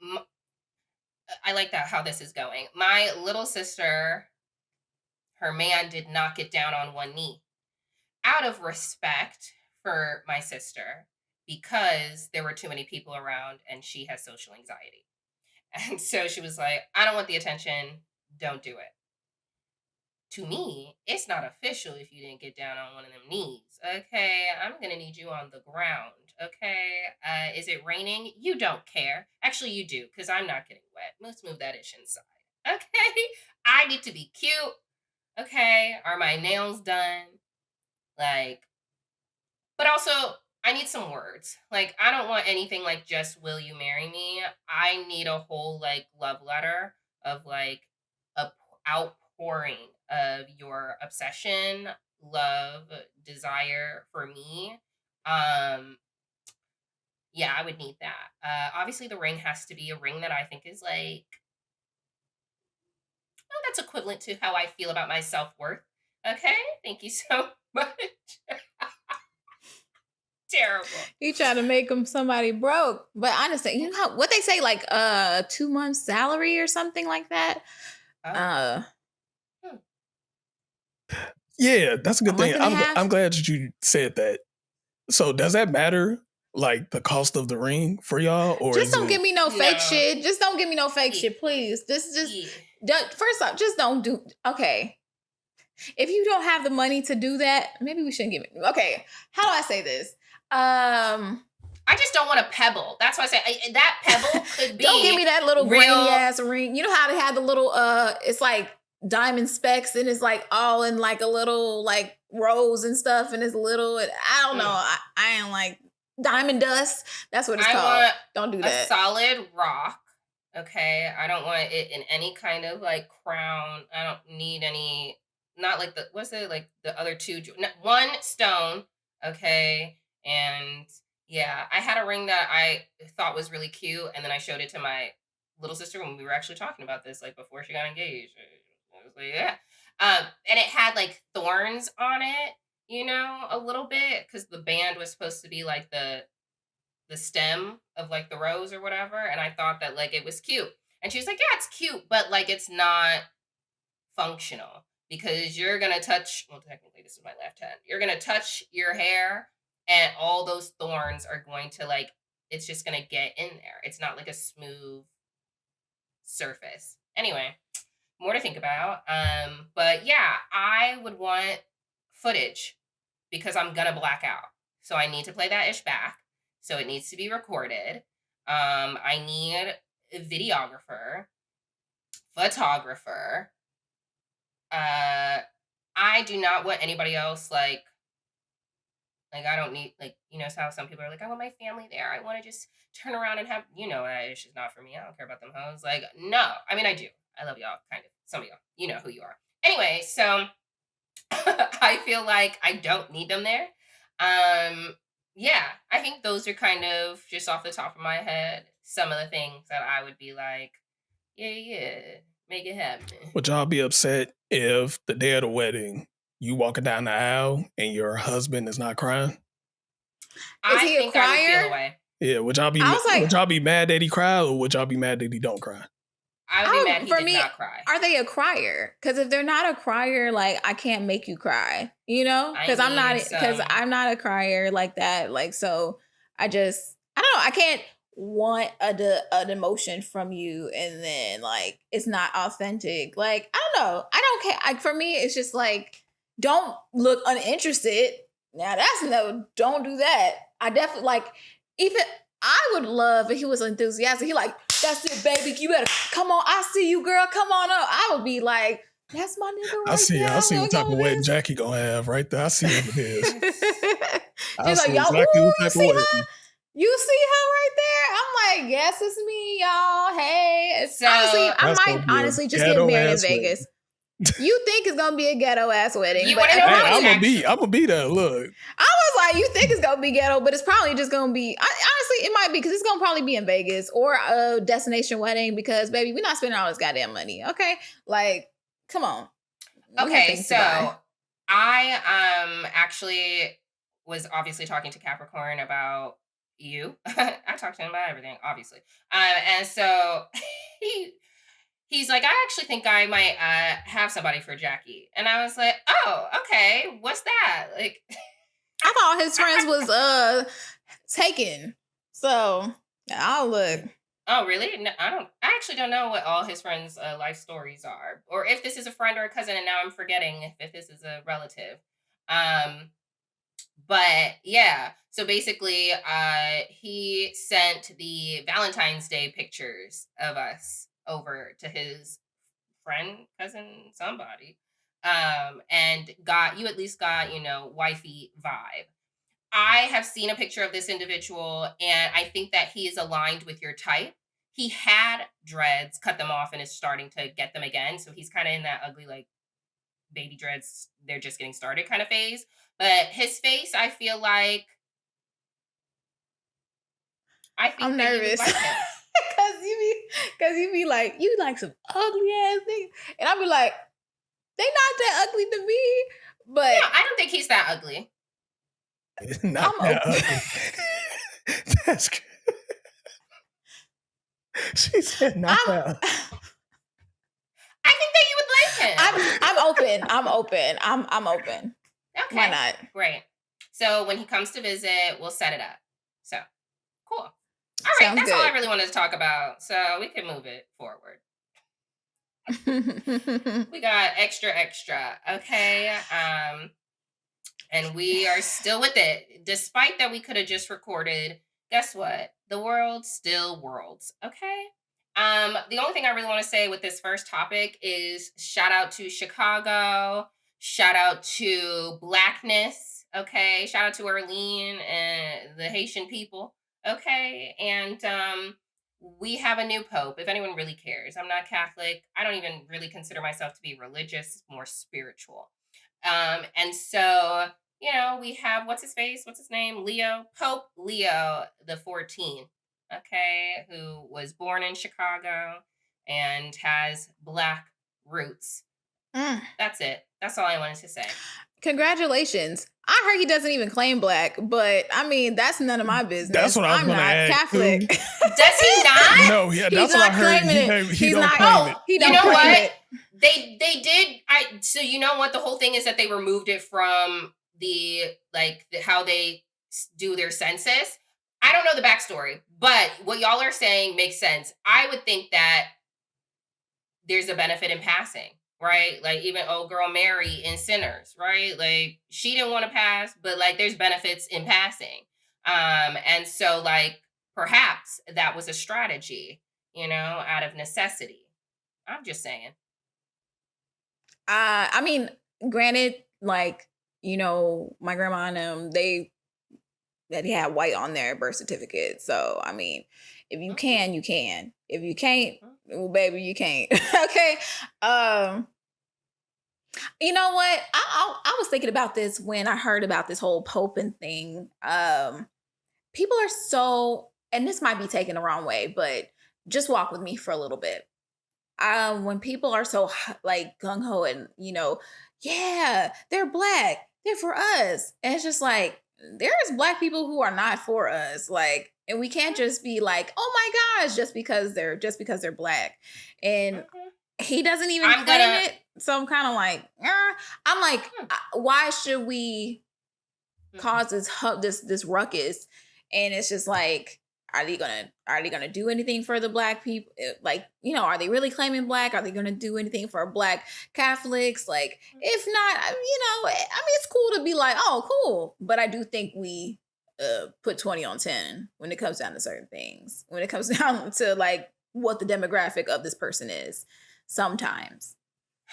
I like that how this is going. My little sister, her man did not get down on one knee out of respect for my sister, because there were too many people around and she has social anxiety. And so she was like, I don't want the attention. Don't do it. To me, it's not official if you didn't get down on one of them knees. Okay, I'm gonna need you on the ground. Okay, is it raining? You don't care. Actually, you do, because I'm not getting wet. Let's move that ish inside. Okay, I need to be cute. Okay, are my nails done? Like, but also, I need some words. Like, I don't want anything like just "Will you marry me?" I need a whole like love letter of like a outpouring of your obsession, love, desire for me. Um, yeah, I would need that. Obviously, the ring has to be a ring that I think is like, oh, that's equivalent to how I feel about my self worth. Okay, thank you so much. Terrible. You try to make them somebody broke, but honestly, you know what they say, like 2 months salary or something like that. Oh. Uh, Yeah, that's a a good month thing. and a half. I'm glad that you said that. So does that matter? Like the cost of the ring for y'all, or Just is don't it? give me no fake No. shit. Just don't give me no fake Yeah. shit, please. Yeah. First off, just don't do. Okay, if you don't have the money to do that, maybe we shouldn't give it. Okay, how do I say this? I just don't want a pebble. That's why I say that pebble could be. Don't give me that little real grainy ass ring. You know how they had the little it's like diamond specks, and it's like all in like a little like rose and stuff, and it's little, and I don't know. I ain't like diamond dust. That's what it's I called. want Don't do a that. solid rock. Okay, I don't want it in any kind of like crown. I don't need any. Not like what's it like the other two. One stone. Okay, and yeah, I had a ring that I thought was really cute, and then I showed it to my little sister when we were actually talking about this, like before she got engaged. I was like, yeah, and it had like thorns on it, a little bit, because the band was supposed to be like the stem of like the rose or whatever, and I thought that like it was cute. And she was like, yeah, it's cute, but like it's not functional, because you're gonna touch, well, technically this is my left hand, you're gonna touch your hair, and all those thorns are going to like, it's just gonna get in there. It's not like a smooth surface. Anyway, more to think about. But yeah, I would want footage, because I'm gonna black out. So I need to play that ish back. So it needs to be recorded. I need a videographer, photographer. I do not want anybody else like I don't need, like, how some people are like, I want my family there. I want to just turn around and have, that ish is not for me. I don't care about them hoes. Like, no. I mean, I do. I love y'all, kind of. Some of y'all, you know who you are. Anyway, so I feel like I don't need them there. Yeah, I think those are kind of just off the top of my head some of the things that I would be like, yeah, make it happen. Would y'all be upset if the day of the wedding you walking down the aisle and your husband is not crying? Is he a think I would feel crier? away. Yeah, would y'all be I was like- would y'all be mad that he cried, or would y'all be mad that he don't cry? I would be mad he for did me, not cry. Are they a crier? Because if they're not a crier, like I can't make you cry, I Because I'm not, need because some- I'm not a crier like that. Like, so I don't know. I can't want an emotion from you and then like it's not authentic. Like, I don't know. I don't care. Like, for me, it's just like, don't look uninterested. Now that's no, don't do that. I definitely like, even I would love if he was enthusiastic. He like, that's it, baby. You better come on. I see you, girl. Come on up. I would be like, That's my nigga I right see. there. I I'm see gonna what type go of with wedding this. Jackie gonna have right there. I see what it is. I She's like, see y'all, exactly ooh, what you type of see wedding. her? You see her right there? I'm like, yes, it's me, y'all. Hey, So honestly, I That's might gonna be a honestly just get ghetto married in ass wedding. Vegas. You think it's gonna be a ghetto ass wedding, you but want to it's know Hey, how it's probably. actually. I'm gonna be there. Look, I was like, you think it's gonna be ghetto, but it's probably just gonna be. Honestly, it might be because it's gonna probably be in Vegas or a destination wedding. Because baby, we're not spending all this goddamn money. Okay, like, come on, we have Okay, things to buy. so I actually was obviously talking to Capricorn about you. I talked to him about everything, obviously. And so he he's like, I actually think I might have somebody for Jackie. And I was like, oh, okay, what's that? Like, I thought his friends was taken. So I'll look. oh, really? No, I don't. I actually don't know what all his friends' life stories are, or if this is a friend or a cousin. And now I'm forgetting if this is a relative. Um, but yeah, so basically, he sent the Valentine's Day pictures of us over to his friend, cousin, somebody, and got you at least got wifey vibe. I have seen a picture of this individual, and I think that he is aligned with your type. He had dreads, cut them off, and is starting to get them again. So he's kind of in that ugly, like baby dreads, they're just getting started kind of phase. But his face, I feel like, I I'm think that you would nervous. like him. Cause you be like, you like some ugly ass things. And I'll be like, they not that ugly to me. But Yeah, I don't think he's that ugly. not I'm that open. ugly. That's good. She said not I'm that. I think that you would like him. I'm open. I'm open. I'm open. Why Okay, not? great. So when he comes to visit, we'll set it up. So cool. All right, Sounds that's all I good. really wanted to talk about. So we can move it forward. We got extra. Okay. And we are still with it. Despite that we could have just recorded, guess what? The world still worlds. Okay. The only thing I really want to say with this first topic is shout out to Chicago, shout out to Blackness, okay, shout out to Arlene and the Haitian people, okay, and we have a new pope. If anyone really cares, I'm not Catholic. I don't even really consider myself to be religious, more spiritual. And so we have what's his face? What's his name? Pope Leo the 14th. Okay, who was born in Chicago and has black roots. Mm. That's it. That's all I wanted to say. Congratulations. I heard he doesn't even claim black, but I mean that's none of my business. That's what I was I'm gonna not ask Catholic. too. Does he not? No, yeah, He's that's what I not heard. claiming it. He He's don't not. claim it. He You don't know claim what? it. They did. So you know what? The whole thing is that they removed it from how they do their census. I don't know the backstory, but what y'all are saying makes sense. I would think that there's a benefit in passing, right? Like even old girl Mary in Sinners, right? Like she didn't want to pass, but like there's benefits in passing. And so like perhaps that was a strategy, out of necessity. I'm just saying. I mean, granted, like my grandma and them, they had white on their birth certificate. So I mean, if you can, you can. If you can't, well, baby, you can't. Okay. You know what? I was thinking about this when I heard about this whole poping thing. People are so, and this might be taken the wrong way, but just walk with me for a little bit. When people are so like gung ho and yeah, they're black, they're for us, and it's just like there's black people who are not for us, like, and we can't just be like, oh my gosh, just because they're black, and he doesn't even claim it. So I'm kind of like, I'm like, why should we cause this ruckus? And it's just like, are they gonna do anything for the black people? Like, are they really claiming black? Are they gonna do anything for black Catholics? Like, if not, I mean, it's cool to be like, oh, cool. But I do think we put 20 on 10 when it comes down to certain things. When it comes down to like what the demographic of this person is, sometimes.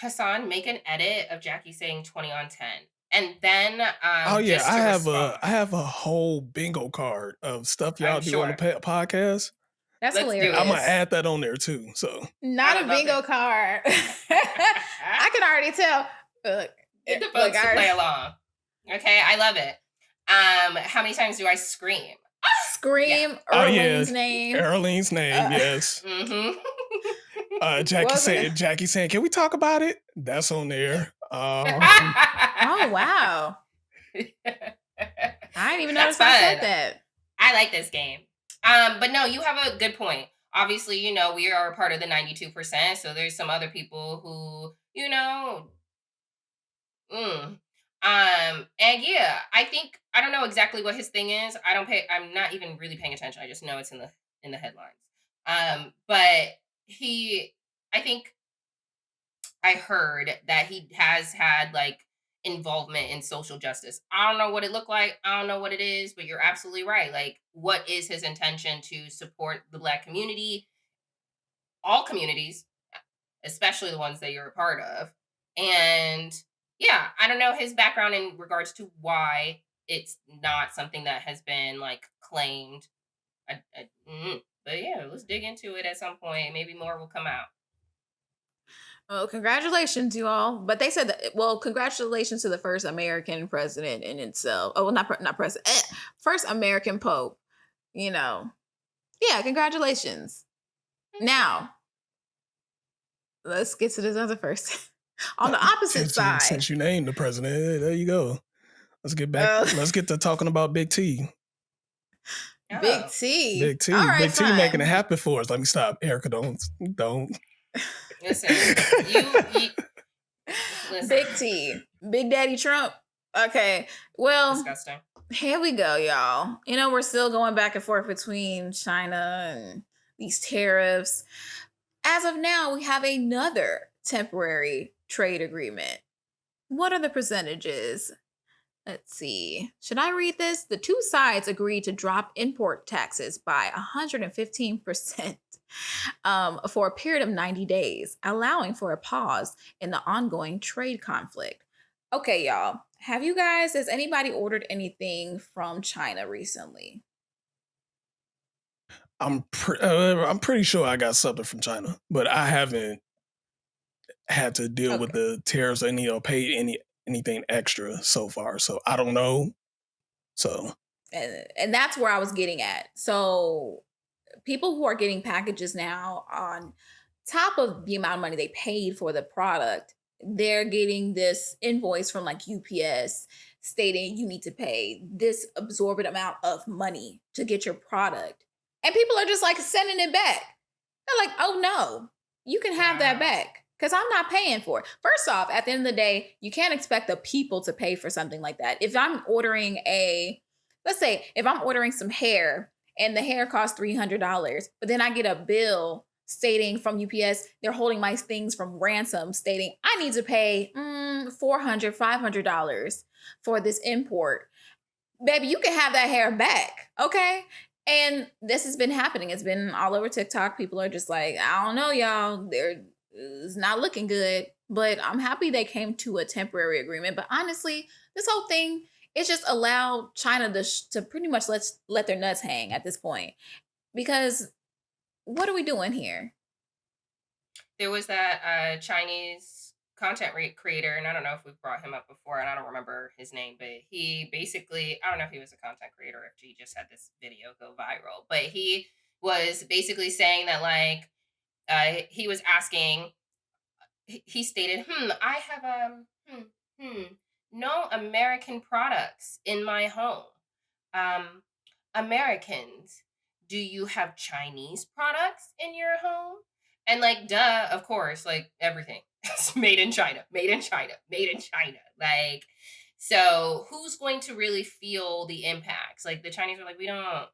Hassan, make an edit of Jackie saying 20 on 10. And then Oh yeah, just to respond. I have a whole bingo card of stuff I'm y'all do on the sure. podcast. That's Let's do I'm it. gonna hilarious. add that on there too. So I Not would a love bingo it. card. I can already tell. Look, Get the look, folks to play along. Okay, I love it. How many times do I scream? Yeah. scream oh yeah, Erlene's name. Erlene's name, Uh, yes. Mm-hmm. wasn't it? Jackie saying, "Can we talk about it?" That's on there. Oh wow. I didn't even That's notice I said fun. that. I like this game. But no, you have a good point. Obviously, we are a part of the 92%, so there's some other people who, mm. And yeah, I don't know exactly what his thing is. I'm not even really paying attention. I just know it's in the headlines. But he I think I heard that he has had like involvement in social justice. I don't know what it looked like. I don't know what it is, but you're absolutely right. Like, what is his intention to support the Black community, all communities, especially the ones that you're a part of? And yeah, I don't know his background in regards to why it's not something that has been like claimed. But yeah, let's dig into it at some point. Maybe more will come out. Well, congratulations, you all. But they said that. Well, congratulations to the first American president in itself. Oh, well, not president. First American pope. You know. Yeah, congratulations. Now, let's get to this other person. On the opposite side. Since you named the president, there you go. Let's get back. Uh, Let's get to talking about Big T. Big Oh, T. Big All T. right, Big T making it fine. happen for us. Let me stop, Erica. Don't. listen, you listen. Big T. Big Daddy Trump. Okay. Well, Disgusting. here we go, y'all. We're still going back and forth between China and these tariffs. As of now, we have another temporary trade agreement. What are the percentages? Let's see. Should I read this? The two sides agreed to drop import taxes by 115% for a period of 90 days, allowing for a pause in the ongoing trade conflict. Okay, y'all. Has anybody ordered anything from China recently? I'm pretty sure I got something from China, but I haven't had to deal with Okay. the tariffs and pay anything extra so far. So I don't know. So And that's where I was getting at. So people who are getting packages now on top of the amount of money they paid for the product, they're getting this invoice from like UPS stating you need to pay this absorbent amount of money to get your product. And people are just like sending it back. They're like, oh no, you can have that Wow. back because I'm not paying for it. First off, at the end of the day, you can't expect the people to pay for something like that. Let's say, if I'm ordering some hair and the hair costs $300, but then I get a bill stating from UPS, they're holding my things from ransom, stating I need to pay $400, $500 for this import. Baby, you can have that hair back, okay? And this has been happening. It's been all over TikTok. People are just like, I don't know, y'all. It's not looking good. But I'm happy they came to a temporary agreement. But honestly, this whole thing, it's just allowed China to pretty much let their nuts hang at this point. Because what are we doing here? There was that Chinese content creator, and I don't know if we've brought him up before, and I don't remember his name, but he basically, I don't know if he was a content creator or if he just had this video go viral, but he was basically saying that like he was asking, he stated, I have no American products in my home. Um, Americans, do you have Chinese products in your home? And like, duh, of course, like everything is made in China, made in China, made in China. Like, so who's going to really feel the impacts? Like the Chinese were like, y'all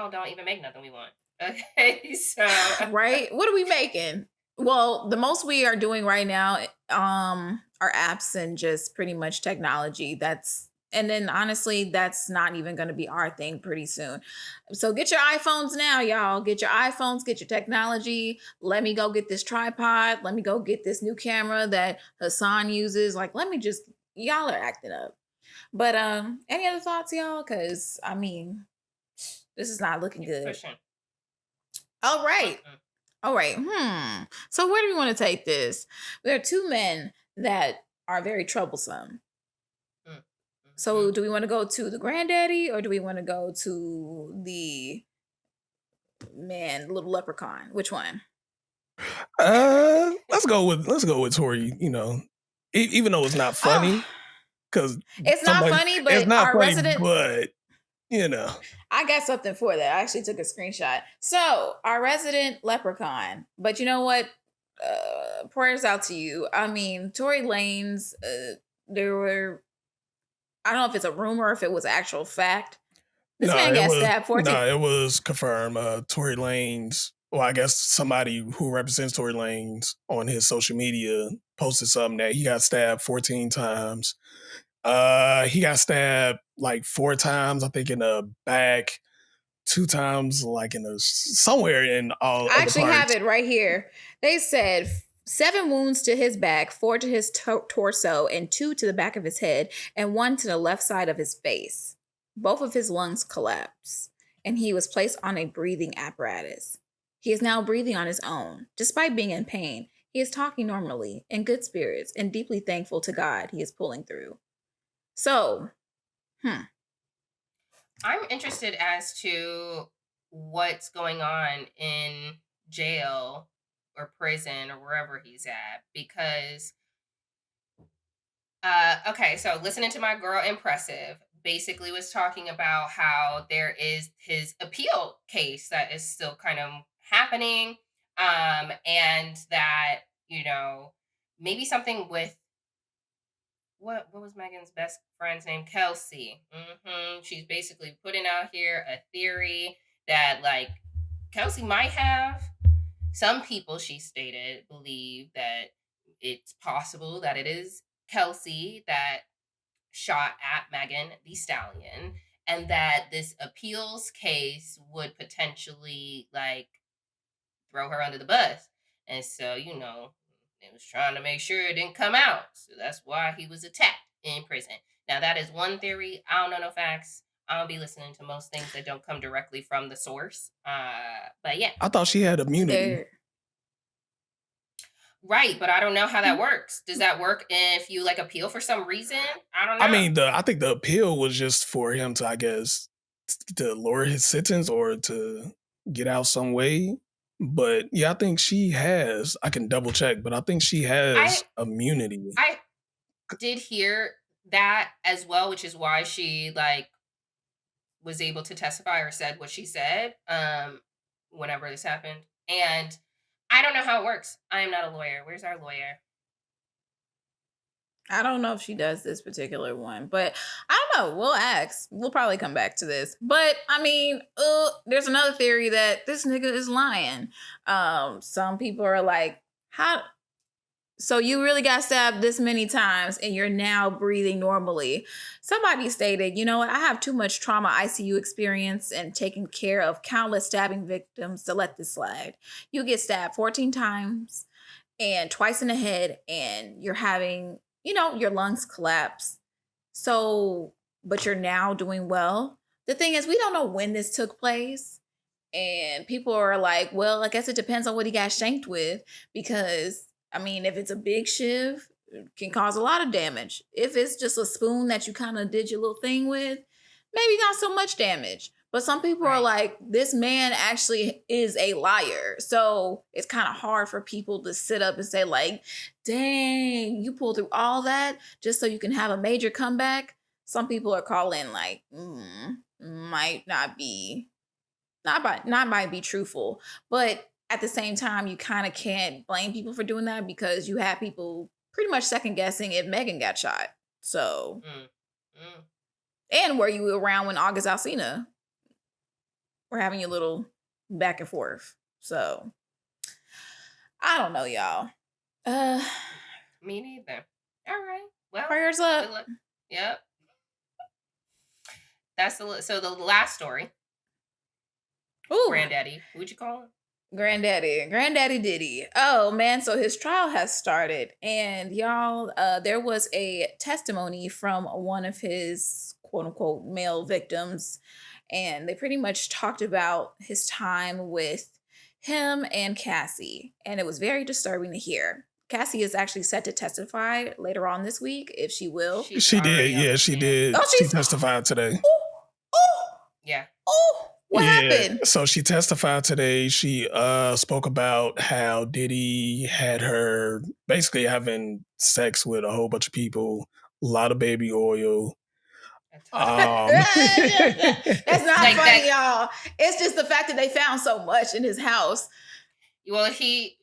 don't even make nothing we want. Okay, so Right? What are we making? Well, the most we are doing right now are apps and just pretty much technology. That's And then honestly, that's not even going to be our thing pretty soon. So get your iPhones now, y'all. Get your iPhones, get your technology. Let me go get this tripod. Let me go get this new camera that Hassan uses. Like, let me just, y'all are acting up. But any other thoughts, y'all? Cause I mean, this is not looking Keep good. pushing. All right. Mm-mm. All right. So where do we want to take this? There are two men that are very troublesome. Mm. So do we want to go to the granddaddy or do we want to go to the little leprechaun? Which one? Let's go with Tori. Even though it's not funny, Oh, because it's not funny, it's but not our funny, resident. but I got something for that. I actually took a screenshot. So our resident leprechaun. But you know what? Prayers out to you. I mean, Tory Lanez. There were. I don't know if it's a rumor or if it was actual fact. This no, man got stabbed 14. it was confirmed. Tory Lanez. Well, I guess somebody who represents Tory Lanez on his social media posted something that he got stabbed 14 times. He got stabbed like 4 times, I think, in the back, 2 times like in the somewhere in all I other actually have parts. it right here. They said 7 wounds to his back, 4 to his torso, and 2 to the back of his head, and 1 to the left side of his face. Both of his lungs collapsed, and he was placed on a breathing apparatus. He is now breathing on his own. Despite being in pain, he is talking normally, in good spirits, and deeply thankful to God he is pulling through. So, I'm interested as to what's going on in jail or prison or wherever he's at because okay, so listening to my girl Impressive basically was talking about how there is his appeal case that is still kind of happening and that maybe something with what was Megan's best friend's name? Kelsey. She's basically putting out here a theory that like Kelsey might have. Some people, she stated, believe that it's possible that it is Kelsey that shot at Megan the Stallion, and that this appeals case would potentially like throw her under the bus. And so, it was trying to make sure it didn't come out. So that's why he was attacked in prison. Now, that is one theory. I don't know no facts. I don't be listening to most things that don't come directly from the source. But yeah. I thought she had immunity. there. Right, but I don't know how that works. Does that work if you like appeal for some reason? I don't know. I mean, I think the appeal was just for him to, I guess, to lower his sentence or to get out some way. But yeah, I think she has. I can double check, but I think she has immunity. I did hear that as well, which is why she like was able to testify or said what she said whenever this happened. And I don't know how it works. I am not a lawyer. Where's our lawyer? I don't know if she does this particular one, but I don't know. We'll ask. We'll probably come back to this. But I mean, there's another theory that this nigga is lying. Some people are like, how? So you really got stabbed this many times and you're now breathing normally. Somebody stated, you know what? I have too much trauma ICU experience and taking care of countless stabbing victims to let this slide. You get stabbed 14 times and twice in the head and you're having your lungs collapse. So, but you're now doing well. The thing is, we don't know when this took place. And people are like, well, I guess it depends on what he got shanked with. Because, I mean, if it's a big shiv, it can cause a lot of damage. If it's just a spoon that you kind of did your little thing with, maybe not so much damage. But some people are like, this man actually is a liar. So it's kind of hard for people to sit up and say like, dang, you pulled through all that just so you can have a major comeback. Some people are calling like, might not be, not might be truthful. But at the same time, you kind of can't blame people for doing that because you have people pretty much second guessing if Megan got shot. So, and were you around when August Alsina we're having a little back and forth. So I don't know, y'all. Me neither. All right. Well, prayers up. Yep. so the last story, Ooh, granddaddy, who'd you call him? Granddaddy Diddy. Oh man, so his trial has started, and y'all, there was a testimony from one of his quote unquote male victims, and they pretty much talked about his time with him and Cassie, and it was very disturbing to hear. Cassie is actually set to testify later on this week, if she will. She's She did. already on Yeah, the she stand. did. Oh, She she's testified today. oh, oh, Yeah. oh, what Yeah. happened? So she testified today. She spoke about how Diddy had her basically having sex with a whole bunch of people, a lot of baby oil. A ton. Um That's not Like that. funny, y'all. It's just the fact that they found so much in his house. Well, she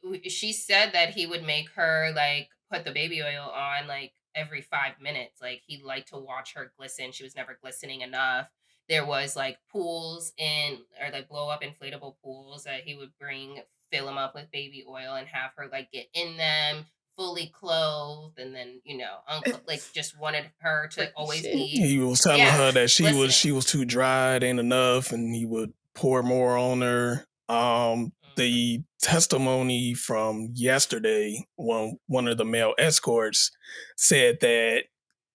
said that he would make her like put the baby oil on like every 5 minutes. Like he liked to watch her glisten. She was never glistening enough. There was like pools in or like blow up inflatable pools that he would bring, fill them up with baby oil and have her like get in them fully clothed and then, like just wanted her to Freaky always shit. be, he was telling yeah, her that she was glistening. she was too dry, it ain't enough, and he would pour more on her. Mhm. The testimony from yesterday, one of the male escorts said that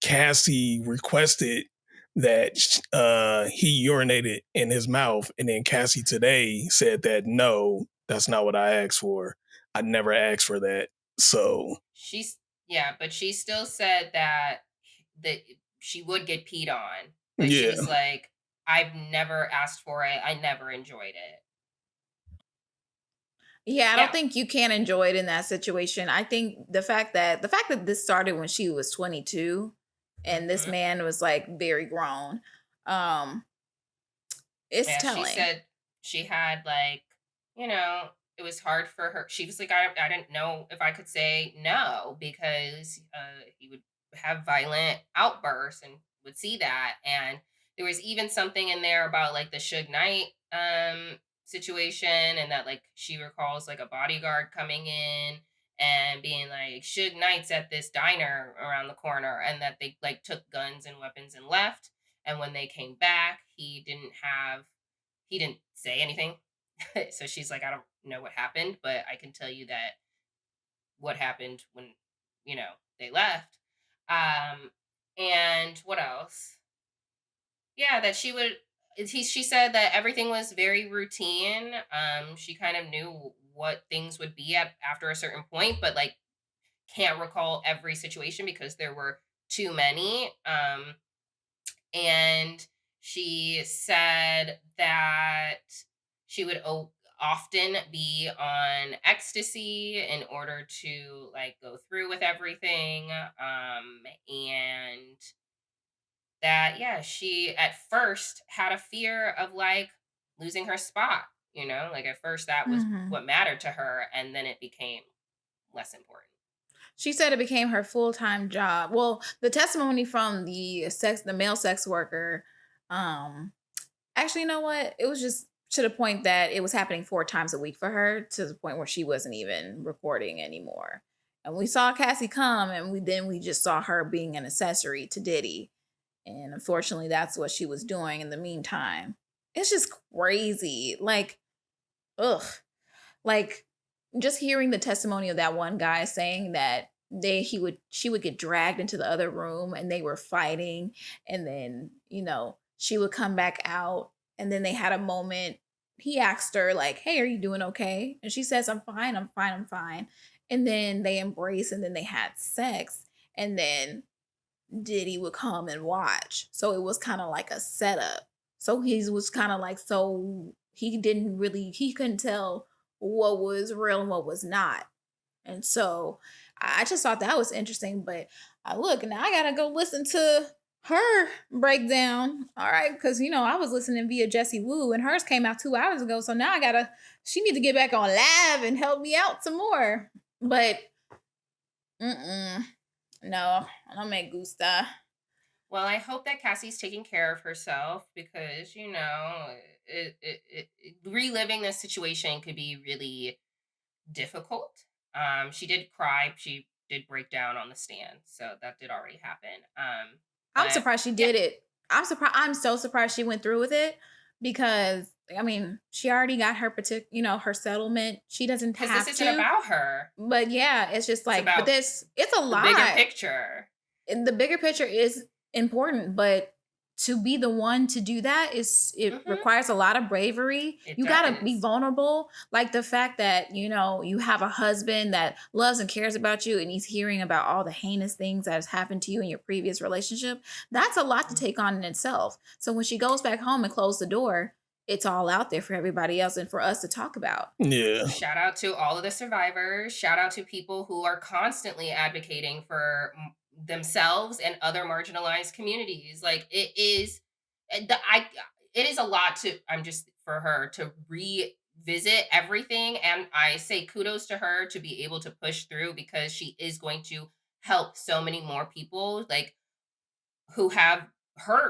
Cassie requested that he urinated in his mouth, and then Cassie today said that no, that's not what I asked for. I never asked for that. So She's Yeah, but she still said that she would get peed on, but she yeah, was like, "I've never asked for it. I never enjoyed it." Yeah, I don't Yeah. think you can enjoy it in that situation. I think the fact that this started when she was 22 and this Hmm. man was like very grown, um, it's Yeah, she telling. said she had like, you know, it was hard for her. She was like, I didn't know if I could say no because he would have violent outbursts and would see that. And there was even something in there about like the Suge Knight situation and that like she recalls like a bodyguard coming in and being like Suge Knight's at this diner around the corner and that they like took guns and weapons and left. And when they came back, he didn't say anything. So she's like, I don't know what happened, but I can tell you that what happened when, they left. Um, and what else? Yeah, that she said that everything was very routine. She kind of knew what things would be at after a certain point, but like can't recall every situation because there were too many. And she said that she would often be on ecstasy in order to like go through with everything, and that yeah, she at first had a fear of like losing her spot, like at first that was Mhm. what mattered to her and then it became less important. She said it became her full-time job. Well, the testimony from the male sex worker, um, actually, you know what? It was just to the point that it was happening 4 times a week for her, to the point where she wasn't even recording anymore. And we saw Cassie come, and we just saw her being an accessory to Diddy. And unfortunately, that's what she was doing in the meantime. It's just crazy. Like, ugh. Like, just hearing the testimony of that one guy saying that she would get dragged into the other room and they were fighting, and then, she would come back out, and then they had a moment. He asked her like, "Hey, are you doing okay?" And she says, "I'm fine. I'm fine. I'm fine." And then they embraced, and then they had sex, and then Diddy would come and watch. So it was kind of like a setup. So he was kind of like, so he couldn't tell what was real and what was not. And so I just thought that was interesting. But look, now I gotta go listen to her breakdown. All right, because I was listening via Jessie Woo, and hers came out 2 hours ago. So now she needs to get back on live and help me out some more. But no, no me gusta. Well, I hope that Cassie's taking care of herself because, reliving this situation could be really difficult. She did cry. She did break down on the stand. So that did already happen. I'm But surprised she yeah, did it. I'm surprised. I'm so surprised she went through with it because I mean, she already got her her settlement. She doesn't Because this have isn't to. about her. But yeah, it's just It's like, but about this it's a the bigger lot. picture. And the bigger picture is important, but to be the one to do that is it Mhm. requires a lot of bravery. It You got to be does. vulnerable. Like the fact that, you have a husband that loves and cares about you and he's hearing about all the heinous things that has happened to you in your previous relationship. That's a lot to Mm. take on in itself. So when she goes back home and closes the door, it's all out there for everybody else and for us to talk about. Yeah. Shout out to all of the survivors. Shout out to people who are constantly advocating for themselves and other marginalized communities. Like it is, it is a lot to. I'm just for her to revisit everything, and I say kudos to her to be able to push through because she is going to help so many more people. Like who have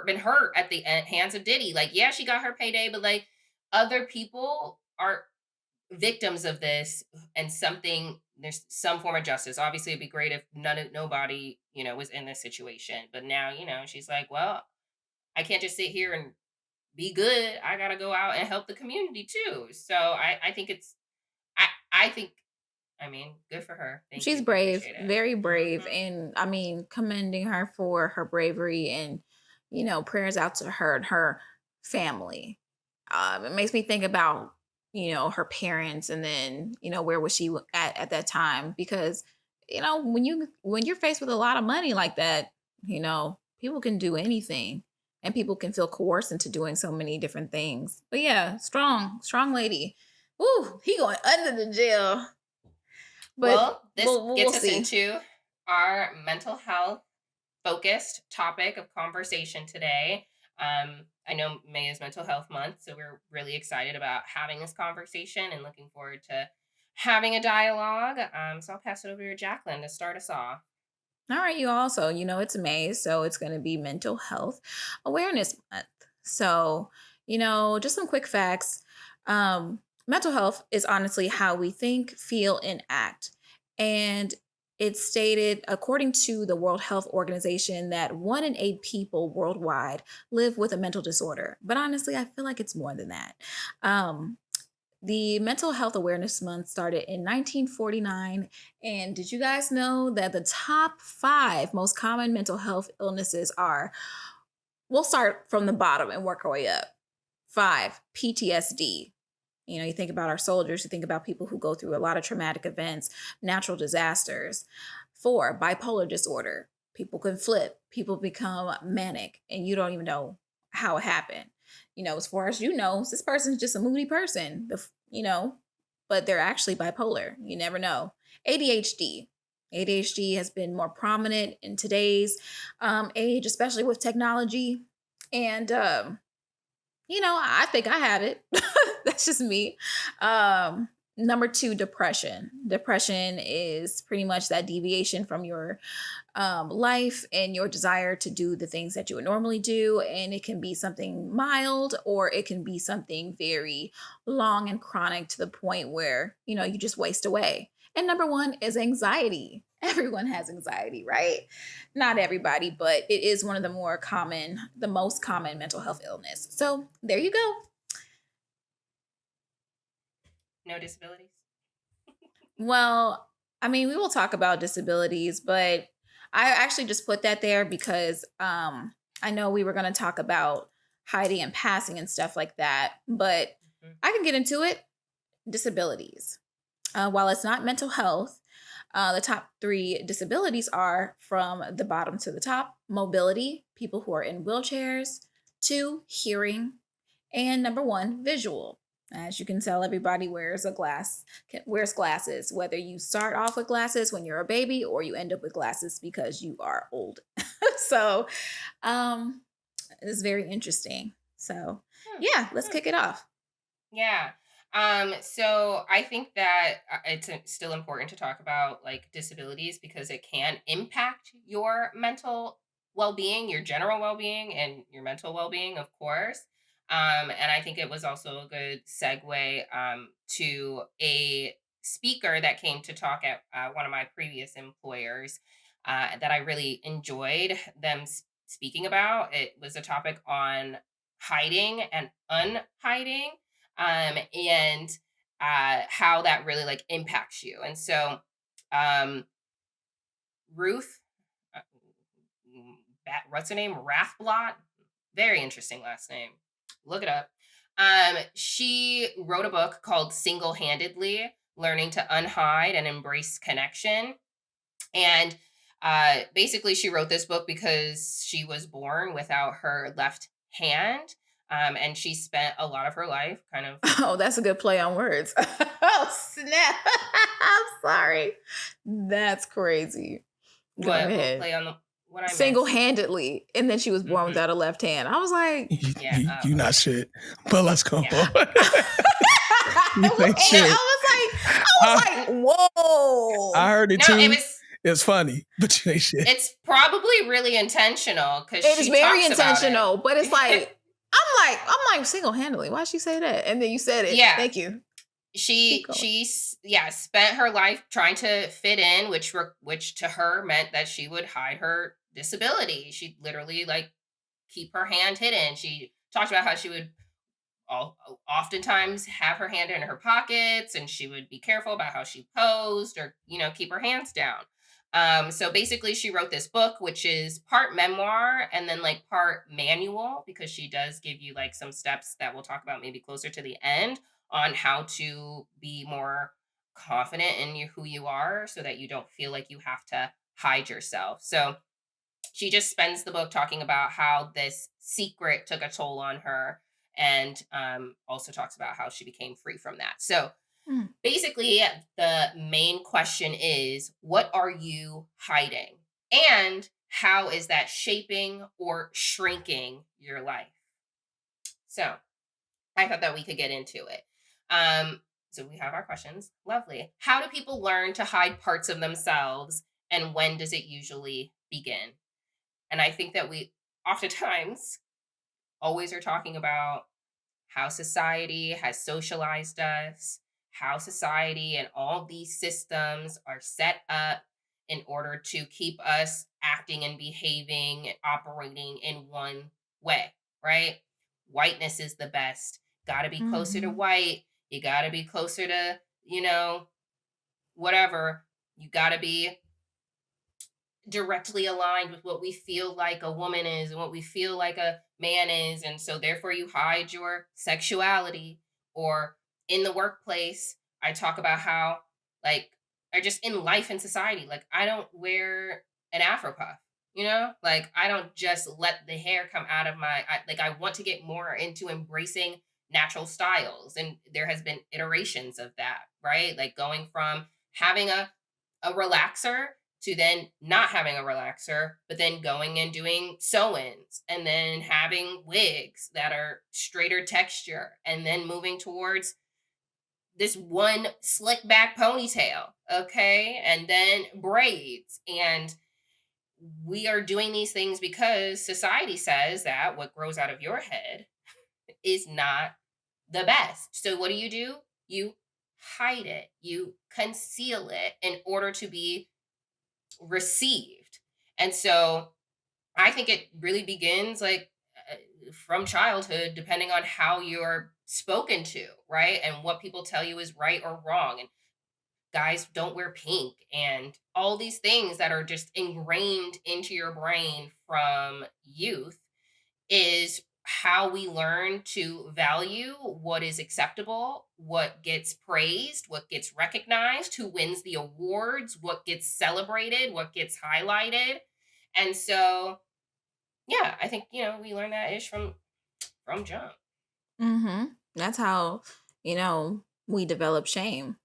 been hurt at the hands of Diddy. Like, yeah, she got her payday, but like other people are victims of this and something there's some form of justice. Obviously it'd be great if nobody, was in this situation. But now, she's like, well, I can't just sit here and be good. I gotta go out and help the community too. So I think I think I mean, good for her. Thank She's you. We brave, appreciate it. very brave, Mhm. and I mean, commending her for her bravery and prayers out to her and her family. It makes me think about her parents, and then where was she at that time? Because when you're faced with a lot of money like that, people can do anything, and people can feel coerced into doing so many different things. But yeah, strong lady. Ooh, he going under the jail. But Well, this we'll gets us see. into our mental health focused topic of conversation today. I know May is Mental Health Month, so we're really excited about having this conversation and looking forward to having a dialogue. So I'll pass it over to Jacqueline to start us off. All right, you also, it's May, so it's going to be Mental Health Awareness Month. So, just some quick facts. Mental health is honestly how we think, feel, and act. And it's stated, according to the World Health Organization, that 1 in 8 people worldwide live with a mental disorder. But honestly, I feel like it's more than that. Um, The Mental Health Awareness Month started in 1949. And did you guys know that the top 5 most common mental health illnesses are? We'll start from the bottom and work our way up. 5, PTSD. You think about our soldiers, you think about people who go through a lot of traumatic events, natural disasters. 4, bipolar disorder. People can flip, people become manic, and you don't even know how it happened. As far as this person's just a moody person, but they're actually bipolar. You never know. ADHD. ADHD has been more prominent in today's age, especially with technology. And I think I have it. That's just me. Number 2, depression. Depression is pretty much that deviation from your life and your desire to do the things that you would normally do. And it can be something mild or it can be something very long and chronic to the point where, you just waste away. And number 1 is anxiety. Everyone has anxiety, right? Not everybody, but it is one of the most common mental health illness. So there you go. No disabilities. Well, I mean, we will talk about disabilities, but I actually just put that there because I know we were going to talk about hiding and passing and stuff like that, but Mhm. I can get into it. Disabilities. While it's not mental health, the top 3 disabilities are from the bottom to the top: mobility, people who are in wheelchairs; 2, hearing; and number 1, visual. As you can tell, everybody wears glasses, whether you start off with glasses when you're a baby or you end up with glasses because you are old. So, um, it's very interesting. So, Hmm, yeah, let's hmm. kick it off. Yeah. So I think that it's still important to talk about like disabilities because it can impact your mental well-being, your general well-being, and your mental well-being, of course. And I think it was also a good segue to a speaker that came to talk at one of my previous employers that I really enjoyed them speaking about. It was a topic on hiding and unhiding, and how that really like impacts you. And so, um, Ruth, uh, what's her name? Rathblot. Very interesting last name. Look it up. She wrote a book called Single Handedly Learning to Unhide and Embrace Connection. And basically, she wrote this book because she was born without her left hand. And she spent a lot of her life kind of Oh, that's a good play on words. Oh, snap. I'm sorry. That's crazy. Go what ahead. play on the what I Single miss. handedly. And then she was born Hmm. without a left hand. I was like, Yeah. You not shit. But let's go. Yeah. You ain't shit. I was like, whoa. I heard it No, too. It's funny, but you ain't shit. it's probably really intentional because It is she very talks about intentional, it. but it's like, I'm like single handedly. Why'd she say that? And then you said it. Yeah. Thank you. She Keep going. spent her life trying to fit in, which to her meant that she would hide her disability. She'd literally like keep her hand hidden. She talked about how she would oftentimes have her hand in her pockets, and she would be careful about how she posed, or keep her hands down. So basically she wrote this book, which is part memoir and then like part manual, because she does give you like some steps that we'll talk about maybe closer to the end on how to be more confident in who you are, so that you don't feel like you have to hide yourself. So she just spends the book talking about how this secret took a toll on her, and also talks about how she became free from that. So Mm. basically, the main question is, what are you hiding? And how is that shaping or shrinking your life? So I thought that we could get into it. So we have our questions. Lovely. How do people learn to hide parts of themselves, and when does it usually begin? And I think that we oftentimes always are talking about how society has socialized us, how society and all these systems are set up in order to keep us acting and behaving, operating in one way, right? Whiteness is the best. Got to be closer to Mhm. white. You got to be closer to, whatever. You got to be directly aligned with what we feel like a woman is and what we feel like a man is. And so therefore you hide your sexuality. Or in the workplace, I talk about how, like, or just in life and society, like, I don't wear an afro puff, like, I don't just let the hair come out of I want to get more into embracing natural styles. And there has been iterations of that, right? Like going from having a relaxer to then not having a relaxer, but then going and doing sew-ins, and then having wigs that are straighter texture, and then moving towards this one slick back ponytail, okay? And then braids. And we are doing these things because society says that what grows out of your head is not the best. So what do? You hide it. You conceal it in order to be received. And so I think it really begins like from childhood, depending on how you're spoken to, right? And what people tell you is right or wrong. And guys don't wear pink, and all these things that are just ingrained into your brain from youth is how we learn to value what is acceptable, what gets praised, what gets recognized, who wins the awards, what gets celebrated, what gets highlighted. And so, yeah, I think, we learn that ish from jump. Mhm. That's how, we develop shame,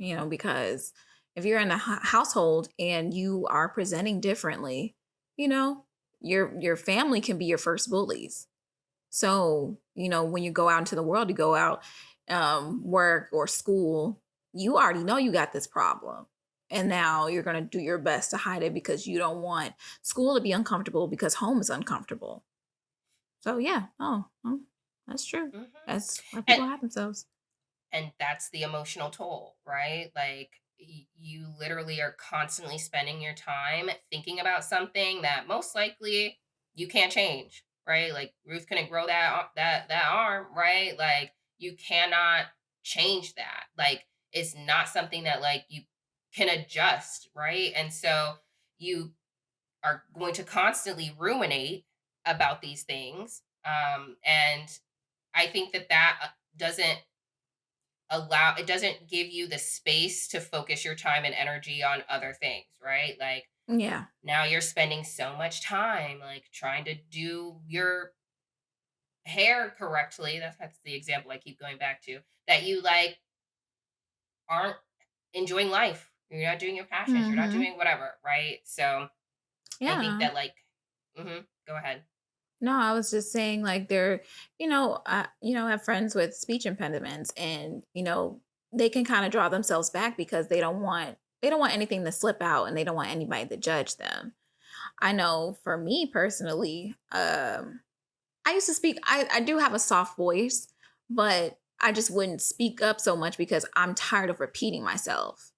because if you're in a household and you are presenting differently, you know, your family can be your first bullies. So, when you go out into the world, you go out, work or school, you already know you got this problem. And now you're going to do your best to hide it because you don't want school to be uncomfortable because home is uncomfortable. So, yeah. Oh, that's true. Hmm. That's why And people hide themselves. and that's the emotional toll, right? Like you literally are constantly spending your time thinking about something that most likely you can't change, right? Like Ruth couldn't grow that arm, right? Like you cannot change that. Like it's not something that like you can adjust, right? And so you are going to constantly ruminate about these things. And I think that doesn't it doesn't give you the space to focus your time and energy on other things, right? Like Yeah. now you're spending so much time like trying to do your hair correctly. That's the example I keep going back to, that you like aren't enjoying life. You're not doing your passions. You're not Mhm. doing whatever, right? So I think Yeah. that like, go ahead. No, I was just saying like they're, have friends with speech impediments and, they can kind of draw themselves back because they don't want anything to slip out and they don't want anybody to judge them. I know for me personally, I used to speak I do have a soft voice, but I just wouldn't speak up so much because I'm tired of repeating myself.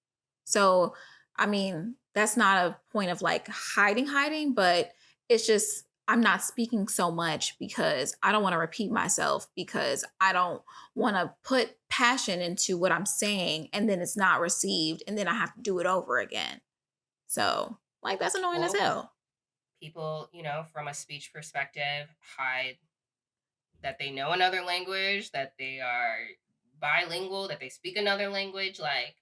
So, I mean, that's not a point of like hiding, but it's just I'm not speaking so much because I don't want to repeat myself because I don't want to put passion into what I'm saying and then it's not received and then I have to do it over again. So, like that's annoying as Well, hell. people, from a speech perspective, hide that they know another language, that they are bilingual, that they speak another language, like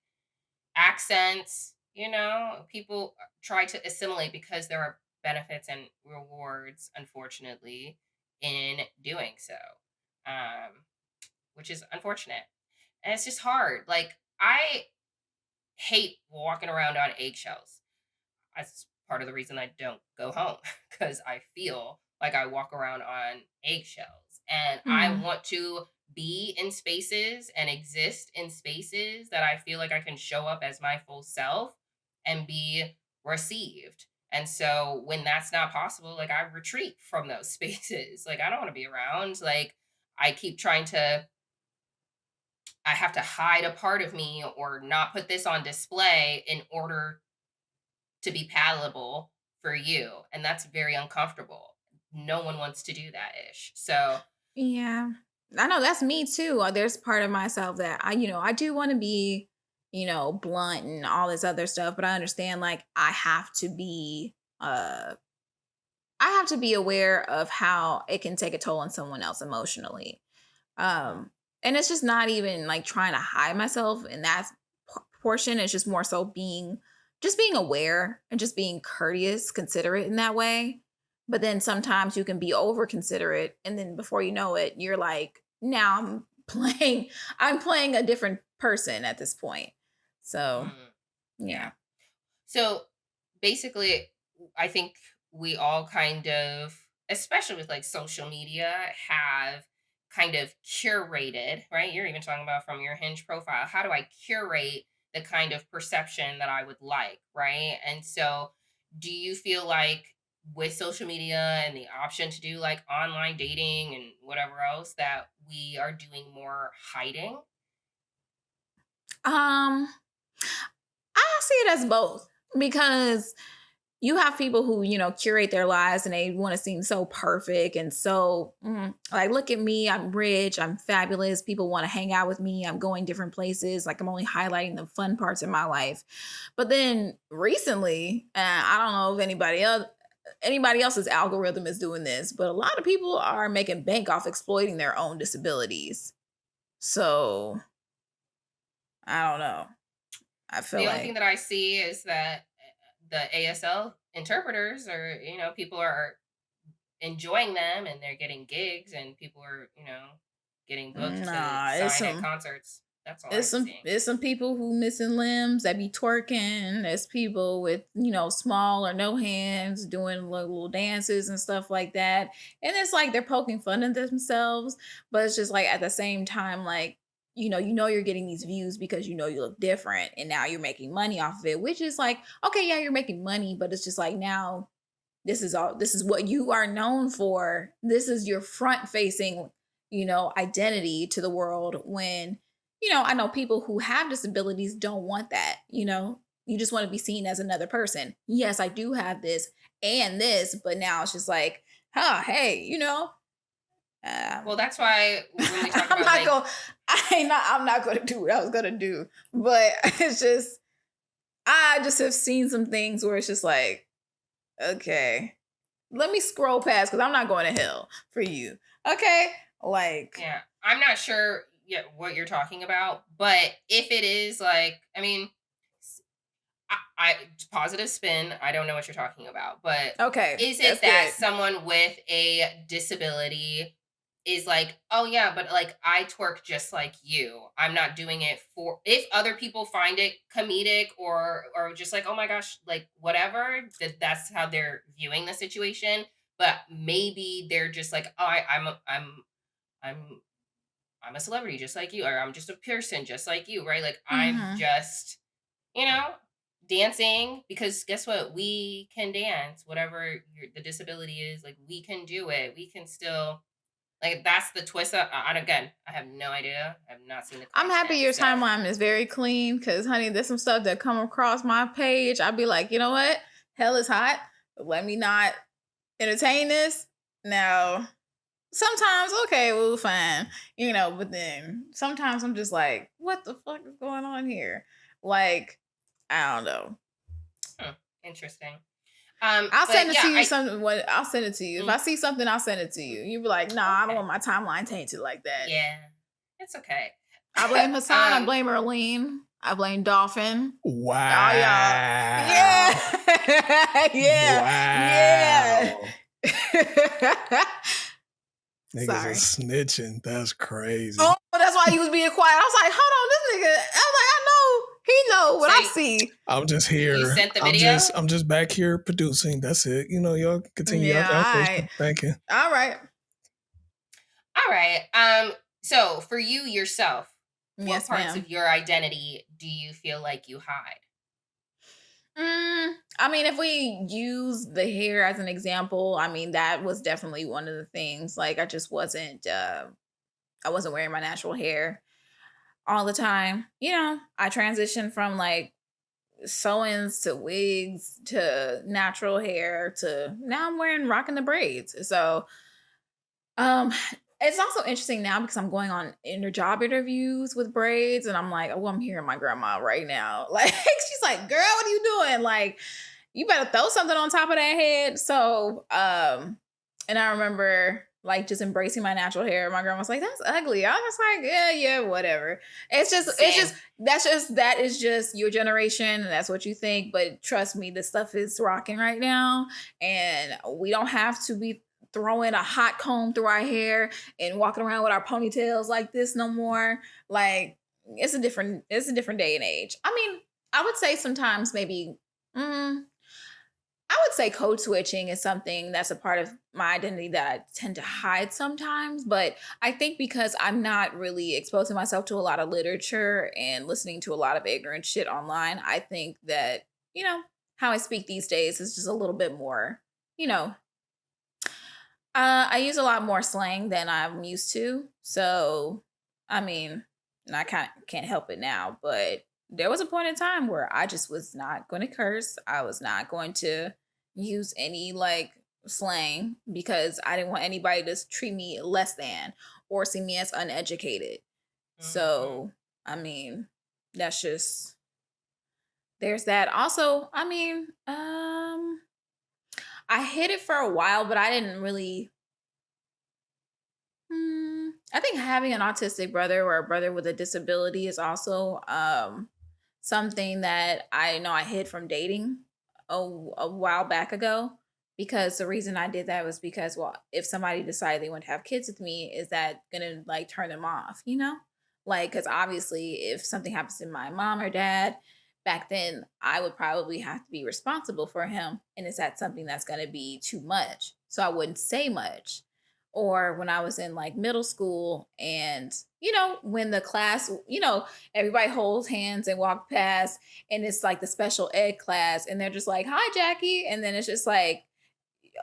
accents, people try to assimilate because there are benefits and rewards, unfortunately, in doing so, um, which is unfortunate. And it's just hard. Like, I hate walking around on eggshells. That's part of the reason I don't go home because I feel like I walk around on eggshells and I Hmm. want to be in spaces and exist in spaces that I feel like I can show up as my full self and be received. And so when that's not possible, like I retreat from those spaces. Like I don't want to be around. Like I keep trying to I have to hide a part of me or not put this on display in order to be palatable for you, and that's very uncomfortable. No one wants to do that ish. So, Yeah. I know that's me too. There's part of myself that I do want to be, blunt and all this other stuff, but I understand like I have to be aware of how it can take a toll on someone else emotionally. Um and it's just not even like trying to hide myself in that portion. It's just more so being aware and just being courteous, considerate in that way. But then sometimes you can be over considerate and then before you know it, you're like, now I'm playing a different person at this point. So, mm, yeah. yeah. So basically, I think we all kind of, especially with like social media, have kind of curated, right? You're even talking about from your Hinge profile. How do I curate the kind of perception that I would like, right? And so, do you feel like with social media and the option to do like online dating and whatever else that we are doing more hiding? Um I see it as both because you have people who, curate their lives and they want to seem so perfect and so like, look at me, I'm rich, I'm fabulous. People want to hang out with me. I'm going different places. Like, I'm only highlighting the fun parts of my life. But then recently, I don't know if anybody else's algorithm is doing this, but a lot of people are making bank off exploiting their own disabilities. So I don't know. I feel The only thing like that I see is that the ASL interpreters are, people are enjoying them and they're getting gigs and people are, getting booked and nah, it's signed at some concerts. That's all It's I'm some seeing. it's some people who missing limbs that be twerking. There's people with small or no hands doing little dances and stuff like that. And it's like they're poking fun at themselves, but it's just like at the same time, like you're getting these views because you look different, and now you're making money off of it. Which is like, okay, yeah, you're making money, but it's just like now this is what you are known for. This is your front facing identity to the world. When I know people who have disabilities don't want that. You just want to be seen as another person. Yes, I do have this and this, but now it's just like, Hey, Well, um, that's why when we talk I'm about not like, going. I'm not going to do what I was going to do. But it's just, I just have seen some things where it's just like, okay, let me scroll past because I'm not going to hell for you. Okay, like, yeah, I'm not sure yet what you're talking about, but if it is like, I mean, I positive spin. I don't know what you're talking about, but okay, is that's it that good. someone with a disability is like, oh yeah, but like I twerk just like you. I'm not doing it for if other people find it comedic or just like, oh my gosh, like whatever, that's how they're viewing the situation. But maybe they're just like, oh, I'm I'm a celebrity just like you, or I'm just a person just like you, right? Like I'm Hmm. just you know, dancing because guess what? We can dance, whatever the disability is. Like we can do it. We can still like that's the twist. Again, I have no idea. I have not seen the I'm happy content. your So timeline is very clean because, honey, there's some stuff that come across my page. I'd be like, you know what? Hell is hot. Let me not entertain this. Now, sometimes, okay, well, fine, but then sometimes I'm just like, what the fuck is going on here? Like, I don't know. hmm, interesting. I'll But send it to yeah, you. I'll send it to you. If mm, I see something, I'll send it to you. You be like, nah, I don't okay, want my timeline tainted like that. yeah, it's okay. I blame Hassan. I um, blame Erlene. I blame Dolphin. Y'all. Yeah. Wow. Yeah. Yeah. Wow. Niggas are Sorry. snitching. That's crazy. Oh, that's why he was being quiet. I was like, hold on, this nigga. I was like, I know he know what so I see. I'm just you here. sent the video? I'm just back here producing. That's it. Y'all continue your Yeah, all right. conversation. Thank you. All right. All right. So for you yourself, what Yes, parts ma'am. of your identity do you feel like you hide? I mean, if we use the hair as an example, I mean, that was definitely one of the things. Like, I wasn't wearing my natural hair all the time. I transitioned from like sew-ins to wigs to natural hair to now I'm wearing rocking the braids. So um it's also interesting now because I'm going on job interviews with braids and I'm like, oh, I'm hearing my grandma right now. Like she's like, girl, what are you doing? Like, you better throw something on top of that head. So and I remember like just embracing my natural hair. My grandma was like, that's ugly. I was like, yeah, whatever. It's just Same. that is just your generation and that's what you think. But trust me, this stuff is rocking right now. And we don't have to be throwing a hot comb through our hair and walking around with our ponytails like this no more. Like it's a different day and age. I mean, I would say sometimes maybe I would say code switching is something that's a part of my identity that I tend to hide sometimes. But I think because I'm not really exposing myself to a lot of literature and listening to a lot of ignorant shit online, I think that, how I speak these days is just a little bit more, you know, I use a lot more slang than I'm used to. So, I mean, and I can't help it now, but there was a point in time where I just was not going to curse. I was not going to use any like slang because I didn't want anybody to treat me less than or see me as uneducated. Mhm. So, I mean, that's just there's that. Also, I mean, I hid it for a while, but I didn't really I think having an autistic brother or a brother with a disability is also something that I know I hid from dating a while back ago. Because the reason I did that was because, well, if somebody decided they want to have kids with me, is that gonna like turn them off? Like because obviously, if something happens to my mom or dad, back then I would probably have to be responsible for him, and is that something that's gonna be too much? So I wouldn't say much or when I was in like middle school and when the class, everybody holds hands and walk past and it's like the special ed class and they're just like, "Hi Jackie." And then it's just like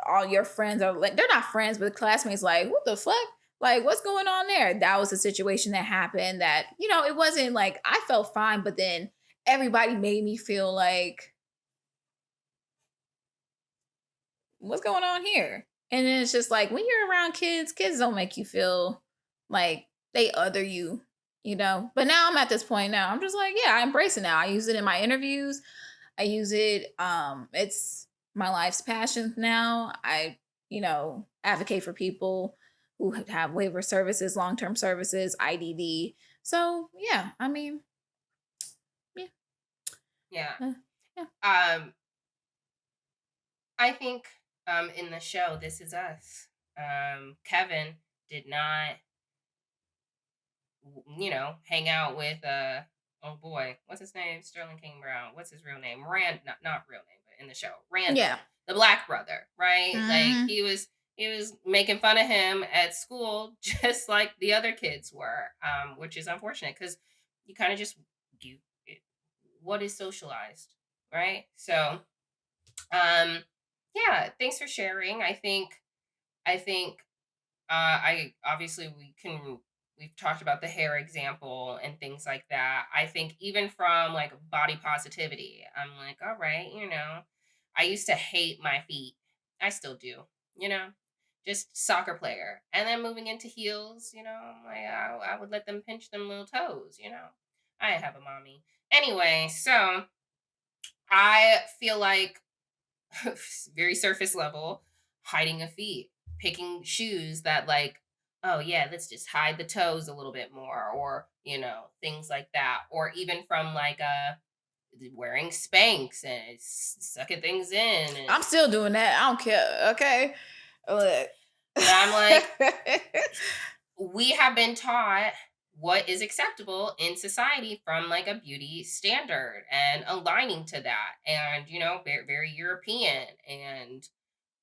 all your friends are like they're not friends but the classmates like, "What the fuck? Like what's going on there?" That was a situation that happened that, it wasn't like I felt fine, but then everybody made me feel like what's going on here? And then it's just like when you're around kids, kids don't make you feel like they other you, you know. But now I'm at this point now. I'm just like, yeah, I embrace it now. I use it in my interviews. I use it. It's my life's passion now. I, advocate for people who have waiver services, long-term services, IDD. So yeah, I mean, yeah, Yeah. uh, yeah, Um, I think in the show This Is Us, Kevin did not, hang out with oh boy, what's his name? Sterling King Brown. What's his real name? Not real name, but in the show, yeah. Randall, the black brother, right? Like Hmm. he was making fun of him at school just like the other kids were, which is unfortunate because you kind of just you it, what is socialized, right? So um yeah, thanks for sharing. I think I obviously we've talked about the hair example and things like that. I think even from like body positivity, I'm like, all right, I used to hate my feet. I still do, you know, just soccer player. And then moving into heels, I'm like I would let them pinch them little toes. I have a mommy. Anyway, so I feel like very surface level, hiding a feet, picking shoes that like, oh yeah, let's just hide the toes a little bit more, or things like that, or even from like wearing Spanx and sucking things in, and I'm still doing that. I don't care. Okay, look. but I'm like, we have been taught what is acceptable in society from like a beauty standard and aligning to that, and very, very European and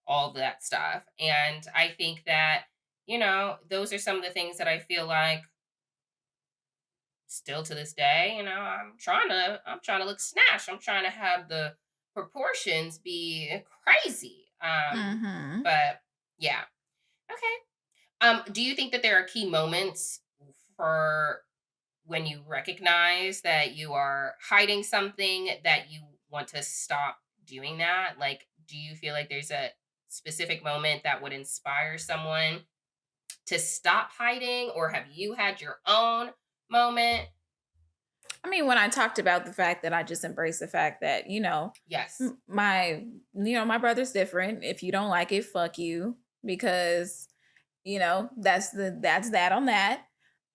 all that stuff. And I think that, those are some of the things that I feel like still to this day, I'm trying to look snatched. I'm trying to have the proportions be crazy. Hmm. But yeah. Okay. Do you think that there are key moments for when you recognize that you are hiding something, that you want to stop doing that? Like, do you feel like there's a specific moment that would inspire someone to stop hiding, or have you had your own moment? I mean, when I talked about the fact that I just embrace the fact that, Yes. my brother's different. If you don't like it, fuck you, because that's that on that.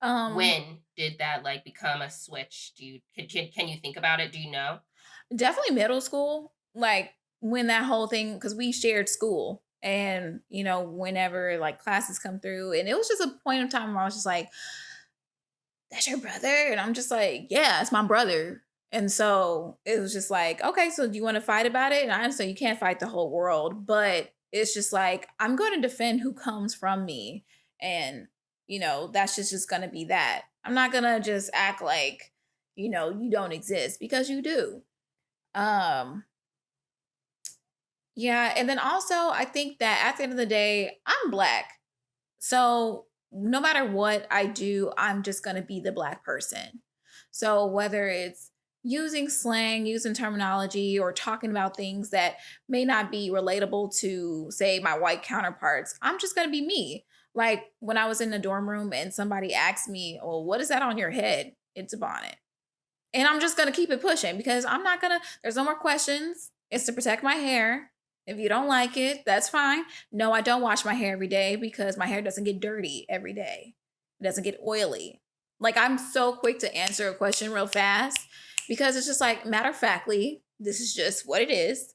Um, When did that like become a switch? Do you can you think about it? Do you know? Definitely middle school, like when that whole thing, because we shared school, and whenever like classes come through, and it was just a point of time where I was just like, "That's your brother," and I'm just like, "Yeah, it's my brother." And so it was just like, okay, so do you want to fight about it? And I understand you can't fight the whole world, but it's just like I'm going to defend who comes from me, and that's just going to be that. I'm not gonna just act like you don't exist, because you do. Um, yeah, and then also I think that at the end of the day, I'm black. So no matter what I do, I'm just going to be the black person. So whether it's using slang, using terminology, or talking about things that may not be relatable to, say, my white counterparts, I'm just going to be me. Like when I was in the dorm room and somebody asked me, "Well, what is that on your head?" It's a bonnet. And I'm just going to keep it pushing, because I'm not going to, there's no more questions. It's to protect my hair. If you don't like it, that's fine. No, I don't wash my hair every day because my hair doesn't get dirty every day. It doesn't get oily. Like, I'm so quick to answer a question real fast, because it's just like, matter of factly, this is just what it is.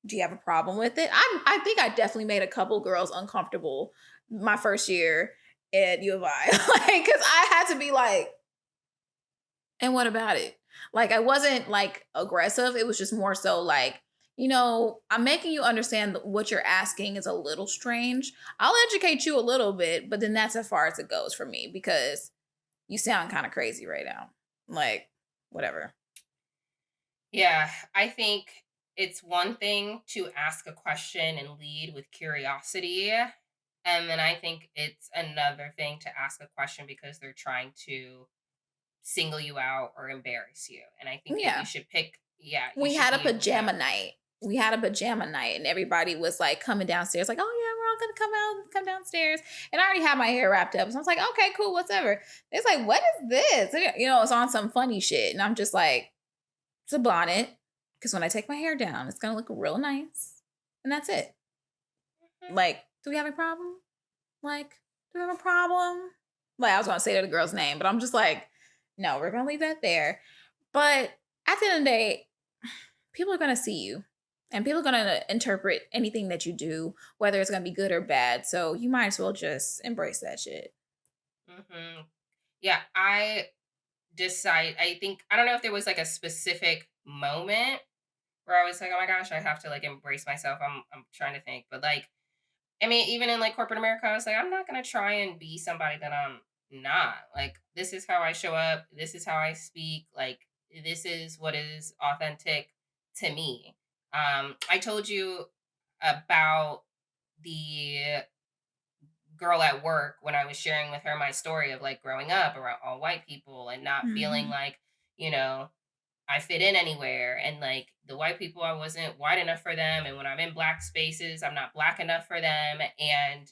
Do you have a problem with it? I think I definitely made a couple girls uncomfortable my first year at U of I. Like, because I had to be like, and what about it? Like, I wasn't like aggressive. It was just more so like, I'm making you understand that what you're asking is a little strange. I'll educate you a little bit, but then that's as far as it goes for me, because you sound kind of crazy right now. Like, whatever. Yeah, I think it's one thing to ask a question and lead with curiosity. And then I think it's another thing to ask a question because they're trying to single you out or embarrass you. And I think you Yeah. should pick, yeah, you We should had a be able to. pajama night. We had a pajama night, and everybody was like coming downstairs, like, "Oh yeah, we're all I'm gonna come downstairs. And I already had my hair wrapped up. So I was like, okay, cool, whatever. It's like, what is this? It's on some funny shit. And I'm just like, it's a bonnet. Because when I take my hair down, it's gonna look real nice. And that's it. Like, do we have a problem? Like, do we have a problem? Like, I was gonna say the girl's name, but I'm just like, no, we're gonna leave that there. But at the end of the day, people are gonna see you. And people are gonna interpret anything that you do, whether it's gonna be good or bad. So you might as well just embrace that shit. Hmm. Yeah, I think, I don't know if there was like a specific moment where I was like, oh my gosh, I have to like embrace myself. I'm trying to think. But like, I mean, even in like corporate America, I was like, I'm not gonna try and be somebody that I'm not. Like, this is how I show up. This is how I speak. Like, this is what is authentic to me. I told you about the girl at work when I was sharing with her my story of like growing up around all white people and not feeling Mhm. like, you know, I fit in anywhere. And like the white people, I wasn't white enough for them. And when I'm in black spaces, I'm not black enough for them. And,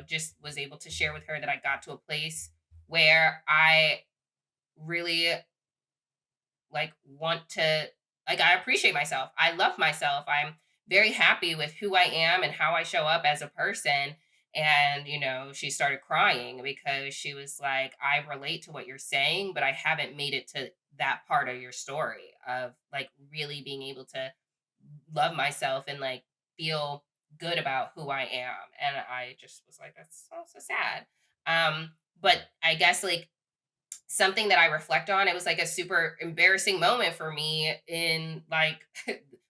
just was able to share with her that I got to a place where I really like want to, like, I appreciate myself. I love myself. I'm very happy with who I am and how I show up as a person. And she started crying because she was like, I relate to what you're saying, but I haven't made it to that part of your story of like really being able to love myself and like feel good about who I am. And I just was like, that's so sad. But I guess like something that I reflect on, it was like a super embarrassing moment for me in like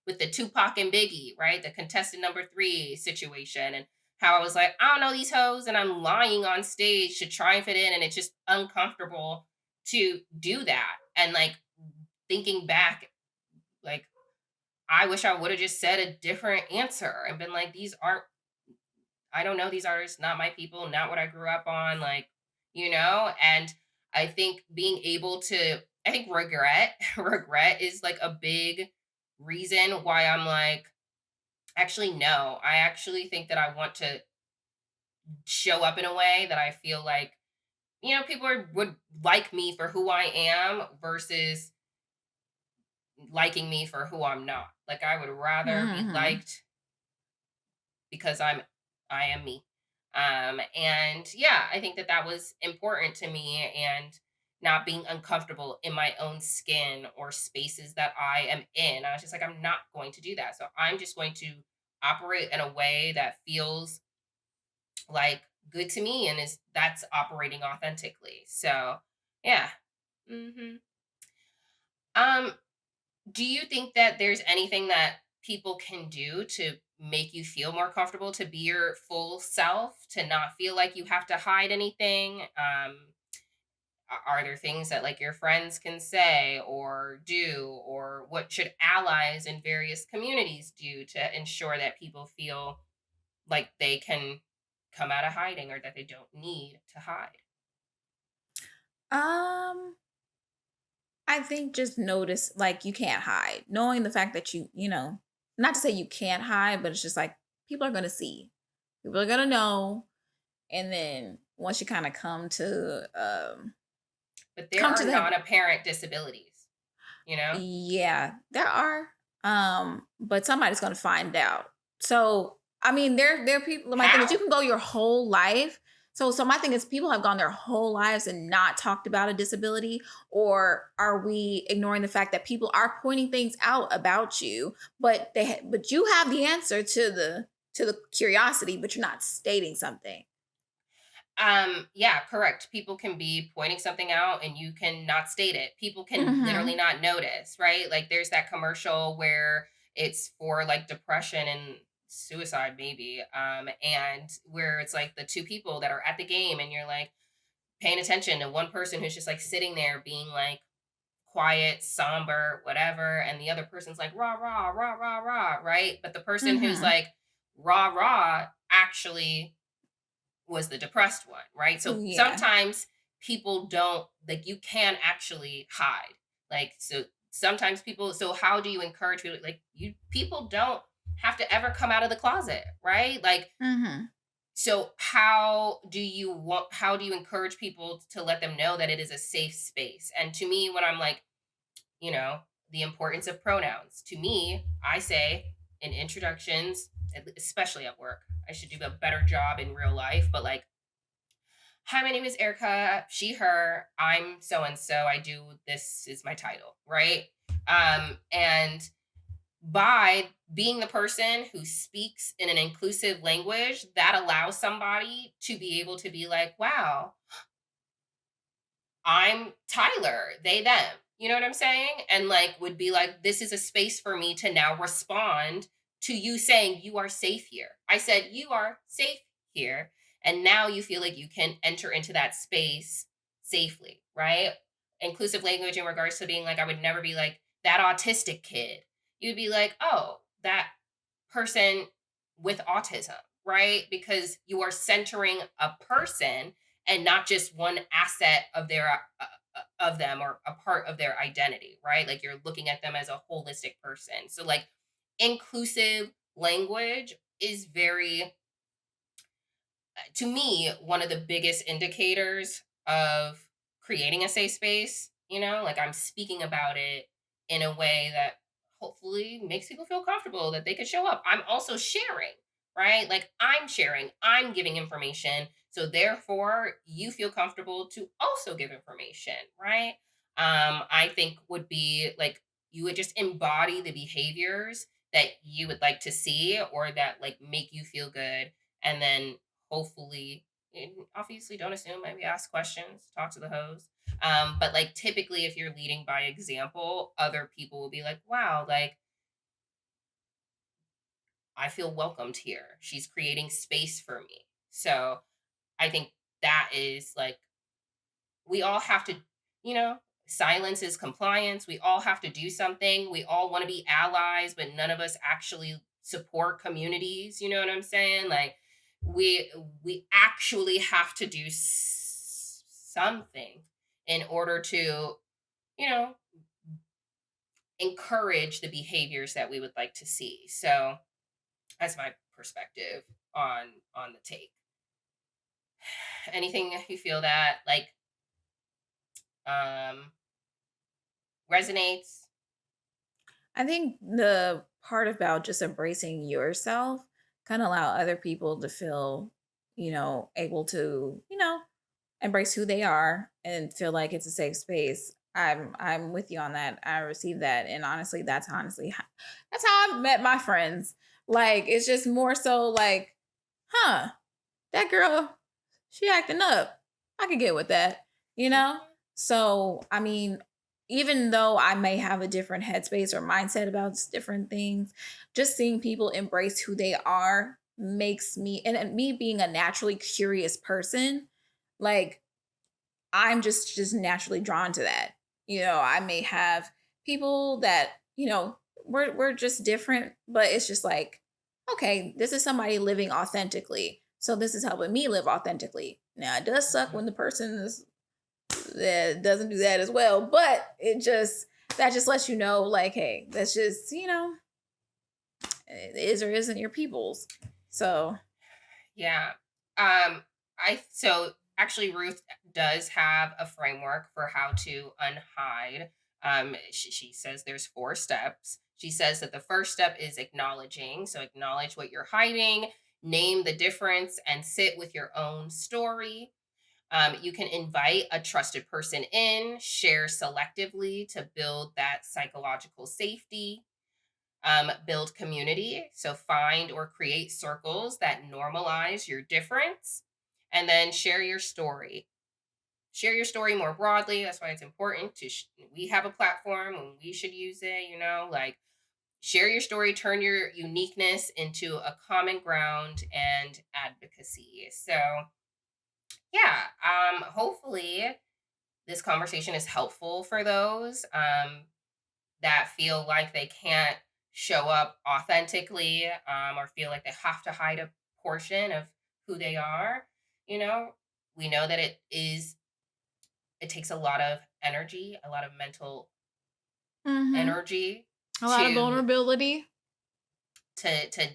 with the Tupac and Biggie, right? The contestant number three situation, and how I was like, I don't know these hoes, and I'm lying on stage to try and fit in, and it's just uncomfortable to do that. And like thinking back, like I wish I would have just said a different answer and been like, these aren't, I don't know these artists, not my people, not what I grew up on, like, and I think being able to, I think regret, regret is like a big reason why I'm like, actually, no, I actually think that I want to show up in a way that I feel like, people would like me for who I am versus liking me for who I'm not. Like, I would rather be Mhm. liked because I am me. And yeah, I think that that was important to me, and not being uncomfortable in my own skin or spaces that I am in. I was just like, I'm not going to do that. So I'm just going to operate in a way that feels like good to me and is that's operating authentically. So yeah. Hmm. Um, do you think that there's anything that people can do to make you feel more comfortable to be your full self, to not feel like you have to hide anything? Are there things that like your friends can say or do, or what should allies in various communities do to ensure that people feel like they can come out of hiding or that they don't need to hide? Um, I think just notice like you can't hide. Knowing the fact that not to say you can't hide, but it's just like people are gonna see. People are gonna know. And then once you kind of But there come are to the non-apparent disabilities, you know? yeah, there are. But somebody's gonna find out. So I mean, there are people. My thing is, you How? can go your whole life. So my thing is, people have gone their whole lives and not talked about a disability, or are we ignoring the fact that people are pointing things out about you, but but you have the answer to the curiosity, but you're not stating something. Yeah, correct. People can be pointing something out and you can not state it. People can literally Hmm. not notice, right? Like there's that commercial where it's for like depression and suicide maybe. And where it's like the two people that are at the game and you're like paying attention to one person who's just like sitting there being like quiet, somber, whatever, and the other person's like rah rah rah rah rah, right? But the person who's Hmm. like rah rah actually was the depressed one, right? So Yeah. sometimes people don't, like, you can actually hide. Like, so sometimes people, so how do you encourage people? Like, people don't have to ever come out of the closet, right? Like, Hmm. So how do you encourage people to let them know that it is a safe space? And to me, when I'm like, you know, the importance of pronouns. To me, I say in introductions, especially at work, I should do a better job in real life, but like, hi, my name is Erica, she, her, I'm so and so, I do this is my title, right? And by being the person who speaks in an inclusive language, that allows somebody to be able to be like, wow, I'm Tyler, they, them. You know what I'm saying? And like would be like, this is a space for me to now respond to you saying you are safe here. I said, you are safe here. And now you feel like you can enter into that space safely, right? Inclusive language in regards to being like, I would never be like that autistic kid. You'd be like, oh, that person with autism, right? Because you are centering a person and not just one asset of of them or a part of their identity, right? Like you're looking at them as a holistic person. So like inclusive language is very to me one of the biggest indicators of creating a safe space. Like I'm speaking about it in a way that hopefully makes people feel comfortable that they could show up. I'm also sharing, right? Like I'm sharing, I'm giving information, so therefore you feel comfortable to also give information, right? I think would be like you would just embody the behaviors that you would like to see or that like make you feel good, and then hopefully, and obviously don't assume, maybe ask questions, talk to the host. But like typically if you're leading by example, other people will be like, wow, like I feel welcomed here, she's creating space for me. So I think that is like we all have to, you know, silence is compliance. We all have to do something. We all want to be allies, but none of us actually support communities. You know what I'm saying? Like we we actually have to do something in order to, you know, encourage the behaviors that we would like to see. So that's my perspective on the take. Anything you feel that like um resonates? I think the part about just embracing yourself kind of allow other people to feel, able to, embrace who they are and feel like it's a safe space. I'm with you on that. I received that, and honestly, that's how I met my friends. Like it's just more so like, huh, that girl, she acting up. I could get with that, you know? Mhm. So, I mean, even though I may have a different headspace or mindset about different things, just seeing people embrace who they are makes me, and me being a naturally curious person, like I'm just naturally drawn to that. I may have people that, we're just different, but it's just like, okay, this is somebody living authentically. So this is helping me live authentically. Now it does suck when the person is that doesn't do that as well, but that just lets you know, like, hey, that's just, it is or isn't your people's. So Yeah. I so actually Ruth does have a framework for how to unhide. She says there's 4 steps. She says that the first step is acknowledging. So acknowledge what you're hiding, name the difference, and sit with your own story. You can invite a trusted person in, share selectively to build that psychological safety. Build community. So find or create circles that normalize your difference. And then share your story. Share your story more broadly. That's why it's important to, we have a platform and we should use it, like share your story, turn your uniqueness into a common ground and advocacy. So, yeah, hopefully this conversation is helpful for those. That feel like they can't show up authentically, or feel like they have to hide a portion of who they are. You know, we know that it takes a lot of energy, a lot of mental mhm, energy a lot of to vulnerability. to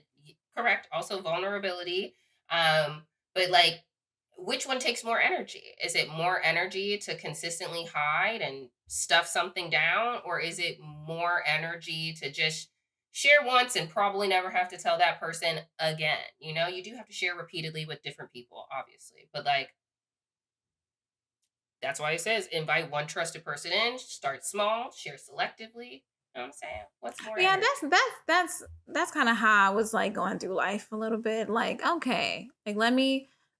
correct, also vulnerability, But like, which one takes more energy? Is it more energy to consistently hide and stuff something down, or is it more energy to just share once and probably never have to tell that person again? You know, you do have to share repeatedly with different people, obviously, but like, that's why it says invite one trusted person in, start small, share selectively. You know what I'm saying? What's more Yeah, energy? that's kind of how I was like going through life a little bit. Like, okay, like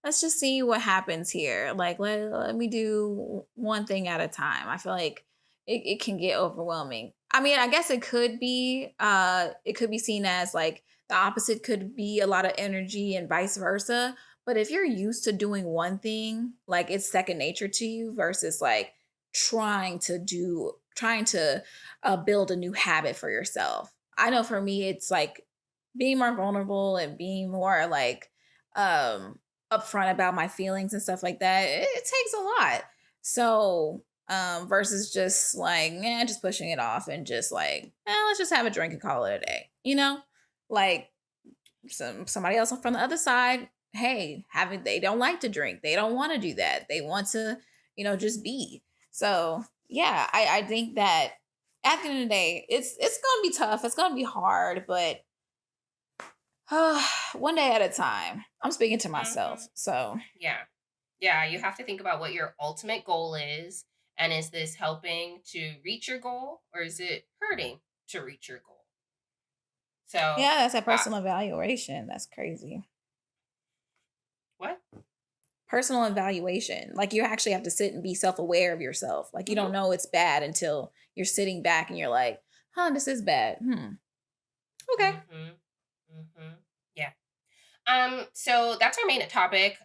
let's just see what happens here. Like, let me do one thing at a time. I feel like it can get overwhelming. I mean, I guess it could be seen as like the opposite could be a lot of energy and vice versa. But if you're used to doing one thing, like it's second nature to you versus like trying to build a new habit for yourself. I know for me, it's like being more vulnerable and being more like upfront about my feelings and stuff like that. It takes a lot. So versus just like, just pushing it off and just like, let's just have a drink and call it a day. You know, like somebody else from the other side. Hey, having they don't like to drink. They don't want to do that. They want to, just be. So yeah, I think that at the end of the day, it's gonna be tough. It's gonna be hard, but one day at a time. I'm speaking to Hmm. myself. So Yeah. Yeah. You have to think about what your ultimate goal is. And is this helping to reach your goal or is it hurting to reach your goal? So, yeah, that's a uh, personal evaluation. That's crazy. what? Personal evaluation. Like you actually have to sit and be self-aware of yourself. Like you don't know it's bad until you're sitting back and you're like, this is bad. Okay. Mm-hmm. Mm-hmm. Yeah. So that's our main topic.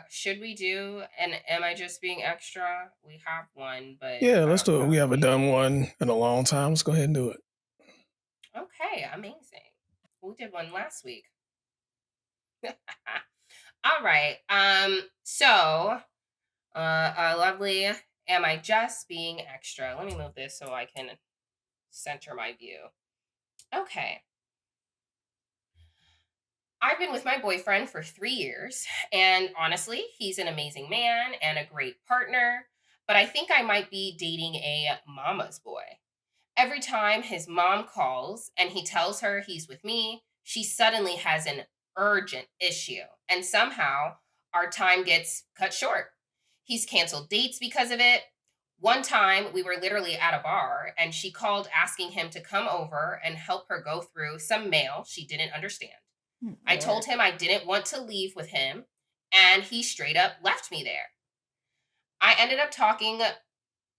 Should we do an am I just being extra? We have one, but Yeah, I let's don't do it. know We if haven't we done one in a long time. Let's go ahead and do it. okay, amazing. We did one last week. All right. So a lovely am I just being extra? Let me move this so I can center my view. Okay. I've been with my boyfriend for 3 years, and honestly, he's an amazing man and a great partner, but I think I might be dating a mama's boy. Every time his mom calls and he tells her he's with me, she suddenly has an urgent issue, and somehow our time gets cut short. He's canceled dates because of it. One time, we were literally at a bar, and she called asking him to come over and help her go through some mail she didn't understand. I Lord. told him I didn't want to leave with him, and he straight up left me there. I ended up talking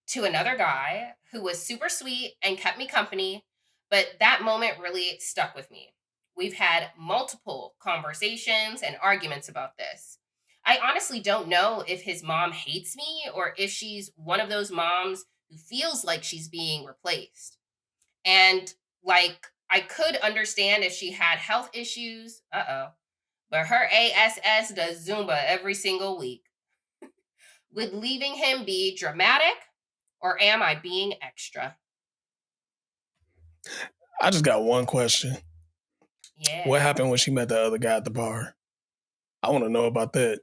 to another guy who was super sweet and kept me company, but that moment really stuck with me. We've had multiple conversations and arguments about this. I honestly don't know if his mom hates me or if she's one of those moms who feels like she's being replaced. And like, I could understand if she had health issues. But her ASS does Zumba every single week. Would leaving him be dramatic or am I being extra? I just got one question. What Yeah. happened when she met the other guy at the bar? I want to know about that.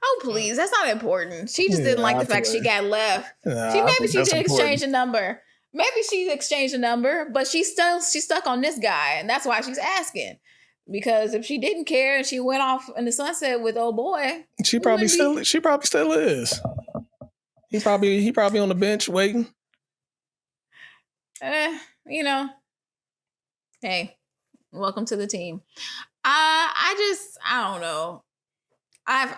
Oh, Mm. please. That's not important. She just didn't Yeah, like the fact she got left. I Maybe think she that's did exchange important. a number. Maybe she exchanged a number, but she's stuck on this guy, and that's why she's asking. Because if she didn't care and she went off in the sunset with old boy, She we probably wouldn't be. still she probably still is. He probably on the bench waiting. Eh, you know, hey, welcome to the team. I don't know. I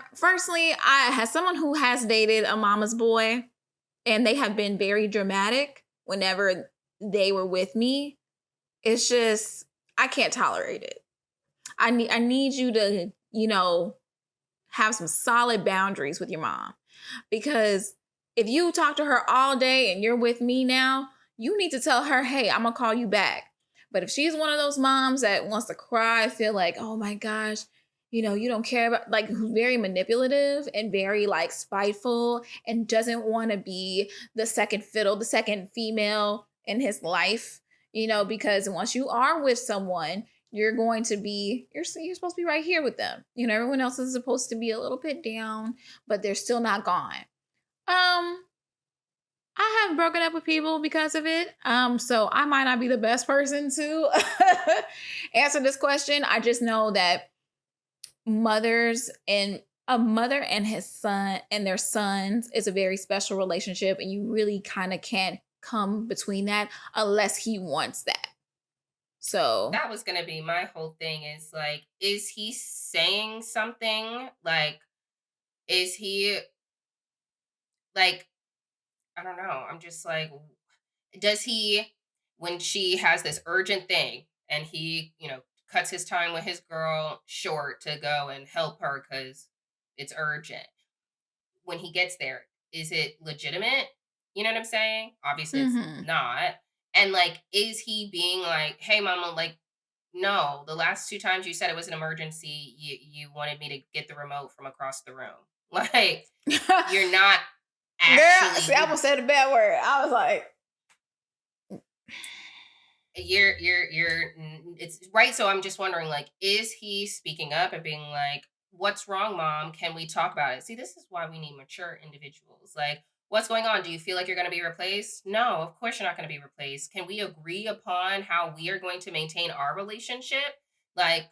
has someone who has dated a mama's boy, and they have been very dramatic whenever they were with me. It's just I can't tolerate it. I need you to, have some solid boundaries with your mom, because if you talk to her all day and you're with me now, you need to tell her, "Hey, I'm going to call you back." But if she's one of those moms that wants to cry, feel like, "Oh my gosh, you don't care about," like who's very manipulative and very like spiteful and doesn't want to be the second fiddle, the second female in his life, because once you are with someone, you're going to be you're supposed to be right here with them. Everyone else is supposed to be a little bit down, but they're still not gone. I have broken up with people because of it. So I might not be the best person to answer this question. I just know that mothers and a mother and his son and their sons is a very special relationship, and you really kind of can't come between that unless he wants that. So, That was gonna be my whole thing is like, is he saying something? Like, is he like, I don't know. I'm just like, does he, when she has this urgent thing and he, cuts his time with his girl short to go and help her because it's urgent, when he gets there, is it legitimate? You know what I'm saying? Obviously, it's mhm. not. And like, is he being like, hey, mama, like, no, the last two times you said it was an emergency, you wanted me to get the remote from across the room. Like, you're not Girl, actually, see, I almost said a bad word. I was like, it's right. So I'm just wondering, like, is he speaking up and being like, what's wrong, mom, can we talk about it? See, this is why we need mature individuals. Like, what's going on? Do you feel like you're going to be replaced? No, of course you're not going to be replaced. Can we agree upon how we are going to maintain our relationship? Like,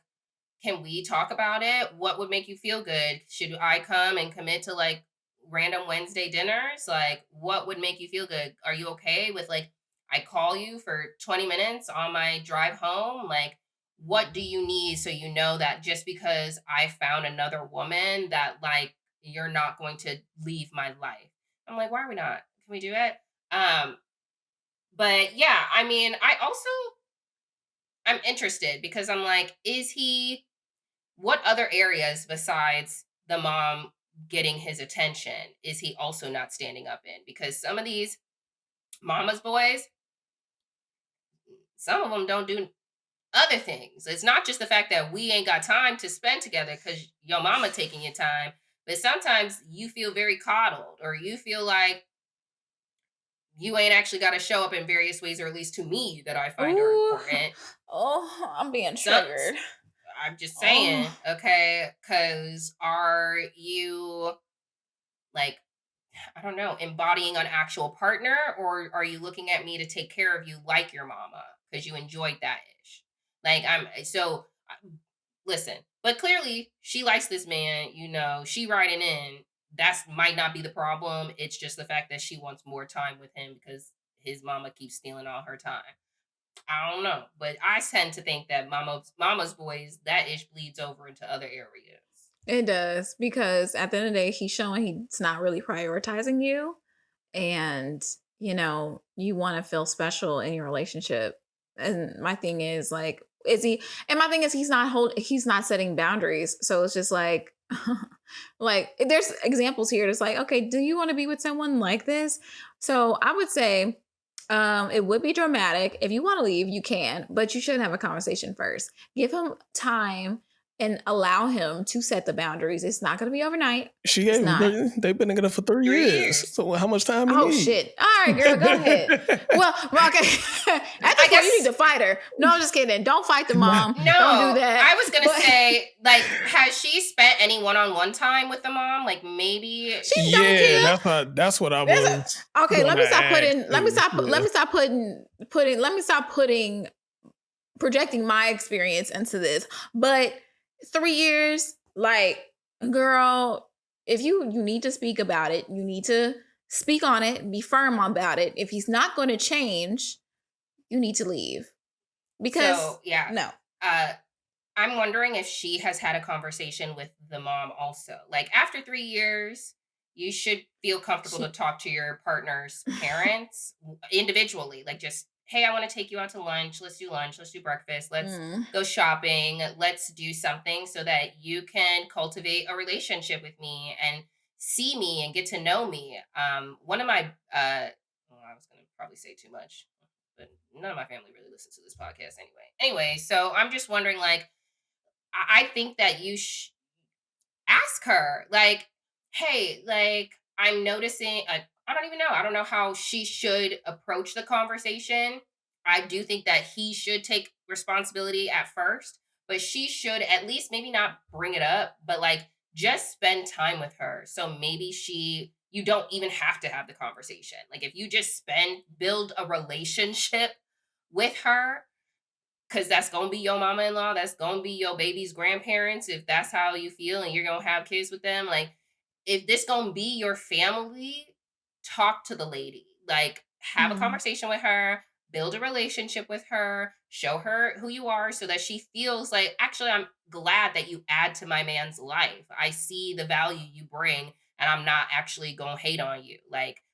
can we talk about it? What would make you feel good? Should I come and commit to like random Wednesday dinners? Like, what would make you feel good? Are you okay with like, I call you for 20 minutes on my drive home? Like, what do you need so you know that just because I found another woman that like you're not going to leave my life? I'm like, why are we not? Can we do it? Um, but yeah, I mean, I'm interested because I'm like, is he, what other areas besides the mom getting his attention is he also not standing up in? Because some of these mama's boys, some of them don't do other things. It's not just the fact that we ain't got time to spend together because your mama taking your time, but sometimes you feel very coddled or you feel like you ain't actually got to show up in various ways, or at least to me that I find are ooh, important. oh, I'm being Some, triggered. I'm just saying, Oh, okay, because are you like, I don't know, embodying an actual partner, or are you looking at me to take care of you like your mama because you enjoyed that ish? Like, listen, but clearly she likes this man, she writing in. That's might not be the problem. It's just the fact that she wants more time with him because his mama keeps stealing all her time. I don't know, but I tend to think that mama's boys, that ish bleeds over into other areas. it does, because at the end of the day, he's showing he's not really prioritizing you, and you want to feel special in your relationship. And my thing is like, is he? And my thing is, he's not setting boundaries. So it's just like, like there's examples here. It's like, okay, do you want to be with someone like this? So I would say, it would be dramatic. If you want to leave, you can, but you should have a conversation first. Give him time and allow him to set the boundaries. It's not going to be overnight. She It's gave him not. they've been together for 3 years. 3 years. So how much time you Oh need? shit! All right, girl, go ahead. Well, okay. At this I point, you need guess to fight her. No, I'm just kidding. Don't fight the Nah, mom. no, Don't do I that. was gonna But say, like, has she spent any one-on-one time with the mom? Like, maybe she don't yeah, care. that's what I There's was okay. Let gonna me stop ask putting. Let me too. stop. Let Yeah. me stop Let me stop putting projecting my experience into this. But 3 years, like, girl, if you need to speak about it, you need to speak on it. Be firm about it. If he's not going to change, you need to leave. Because so. Yeah, no. uh, I'm wondering if she has had a conversation with the mom also. Like, after 3 years, you should feel comfortable to She talk to your partner's parents individually. Like, just, hey, I want to take you out to lunch. Let's do lunch. Let's do breakfast. Let's mm, go shopping. Let's do something so that you can cultivate a relationship with me and see me and get to know me. One of my, well, I was going to probably say too much, but none of my family really listens to this podcast anyway. Anyway, so I'm just wondering, like, I think that you ask her, like, hey, like, I'm noticing, I don't even know. I don't know how she should approach the conversation. I do think that he should take responsibility at first, but she should at least maybe not bring it up, but like just spend time with her. So maybe you don't even have to have the conversation. Like if you just build a relationship with her, because that's gonna be your mama-in-law, that's gonna be your baby's grandparents, if that's how you feel and you're gonna have kids with them. Like, if this gonna be your family, talk to the lady. Like, have a Mm. conversation with her, build a relationship with her, show her who you are so that she feels like, actually, I'm glad that you add to my man's life. I see the value you bring, and I'm not actually gonna hate on you. Like,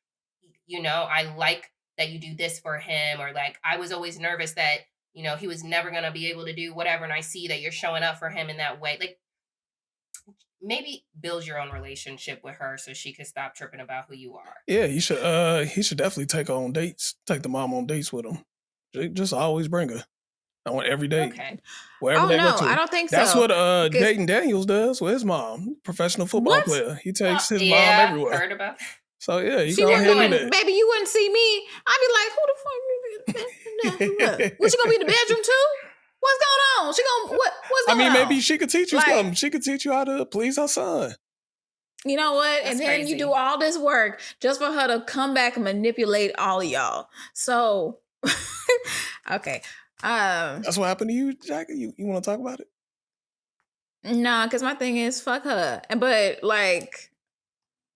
I like that you do this for him, or like, I was always nervous that, he was never going to be able to do whatever. And I see that you're showing up for him in that way. Like, maybe build your own relationship with her so she could stop tripping about who you are. Yeah, he should definitely take her on dates. Take the mom on dates with him. Just always bring her. I want every date. Okay. Wherever Oh they go no, I to. don't think That's so. what Because Dayton Daniels does with his mom. Professional football what? player. He takes his mom Yeah, everywhere. heard about that. So yeah, you She go wouldn't ahead and do even, that. baby, you wouldn't see me. I'd be like, who the fuck? What, she gonna be in the bedroom too? What's going on? She gonna what's I going mean, on? maybe she could teach you Like, something. She could teach you how to please her son. you know what? That's And then you crazy. do all this work just for her to come back and manipulate all of y'all. So, okay. That's what happened to you, Jackie. You want to talk about it? Nah, because my thing is fuck her. But like,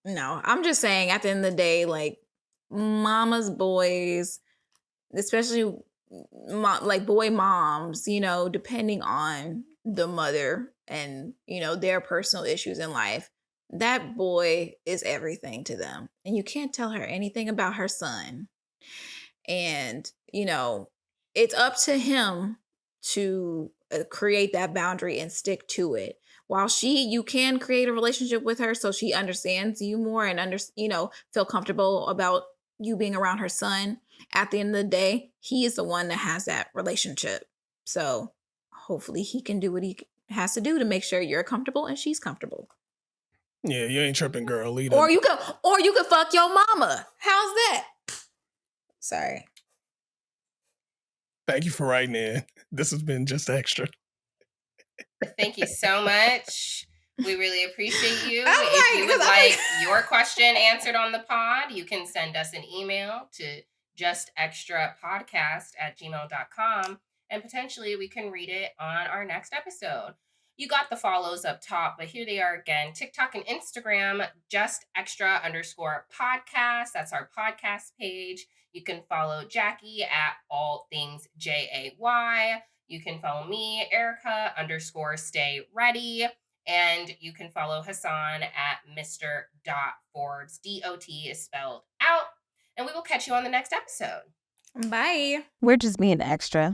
no, I'm just saying at the end of the day, like mama's boys, especially like boy moms, depending on the mother and, their personal issues in life, that boy is everything to them. And you can't tell her anything about her son. And, it's up to him to create that boundary and stick to it. While you can create a relationship with her so she understands you more and feel comfortable about you being around her son. At the end of the day, he is the one that has that relationship. So hopefully he can do what he has to do to make sure you're comfortable and she's comfortable. Yeah, you ain't tripping, girl. Lead Or you can fuck your mama. How's that? Sorry. Thank you for writing in. This has been just extra. Thank you so much. We really appreciate you. I'm If you like, would like your question answered on the pod, you can send us an email to justextrapodcast@gmail.com, and potentially we can read it on our next episode. You got the follows up top, but here they are again. TikTok and Instagram, justextra_podcast. That's our podcast page. You can follow Jackie at all things JAY. You can follow me, Erica_stay ready. And you can follow Hassan at Mr. Forbes. DOT is spelled out. And we will catch you on the next episode. bye. We're just being extra.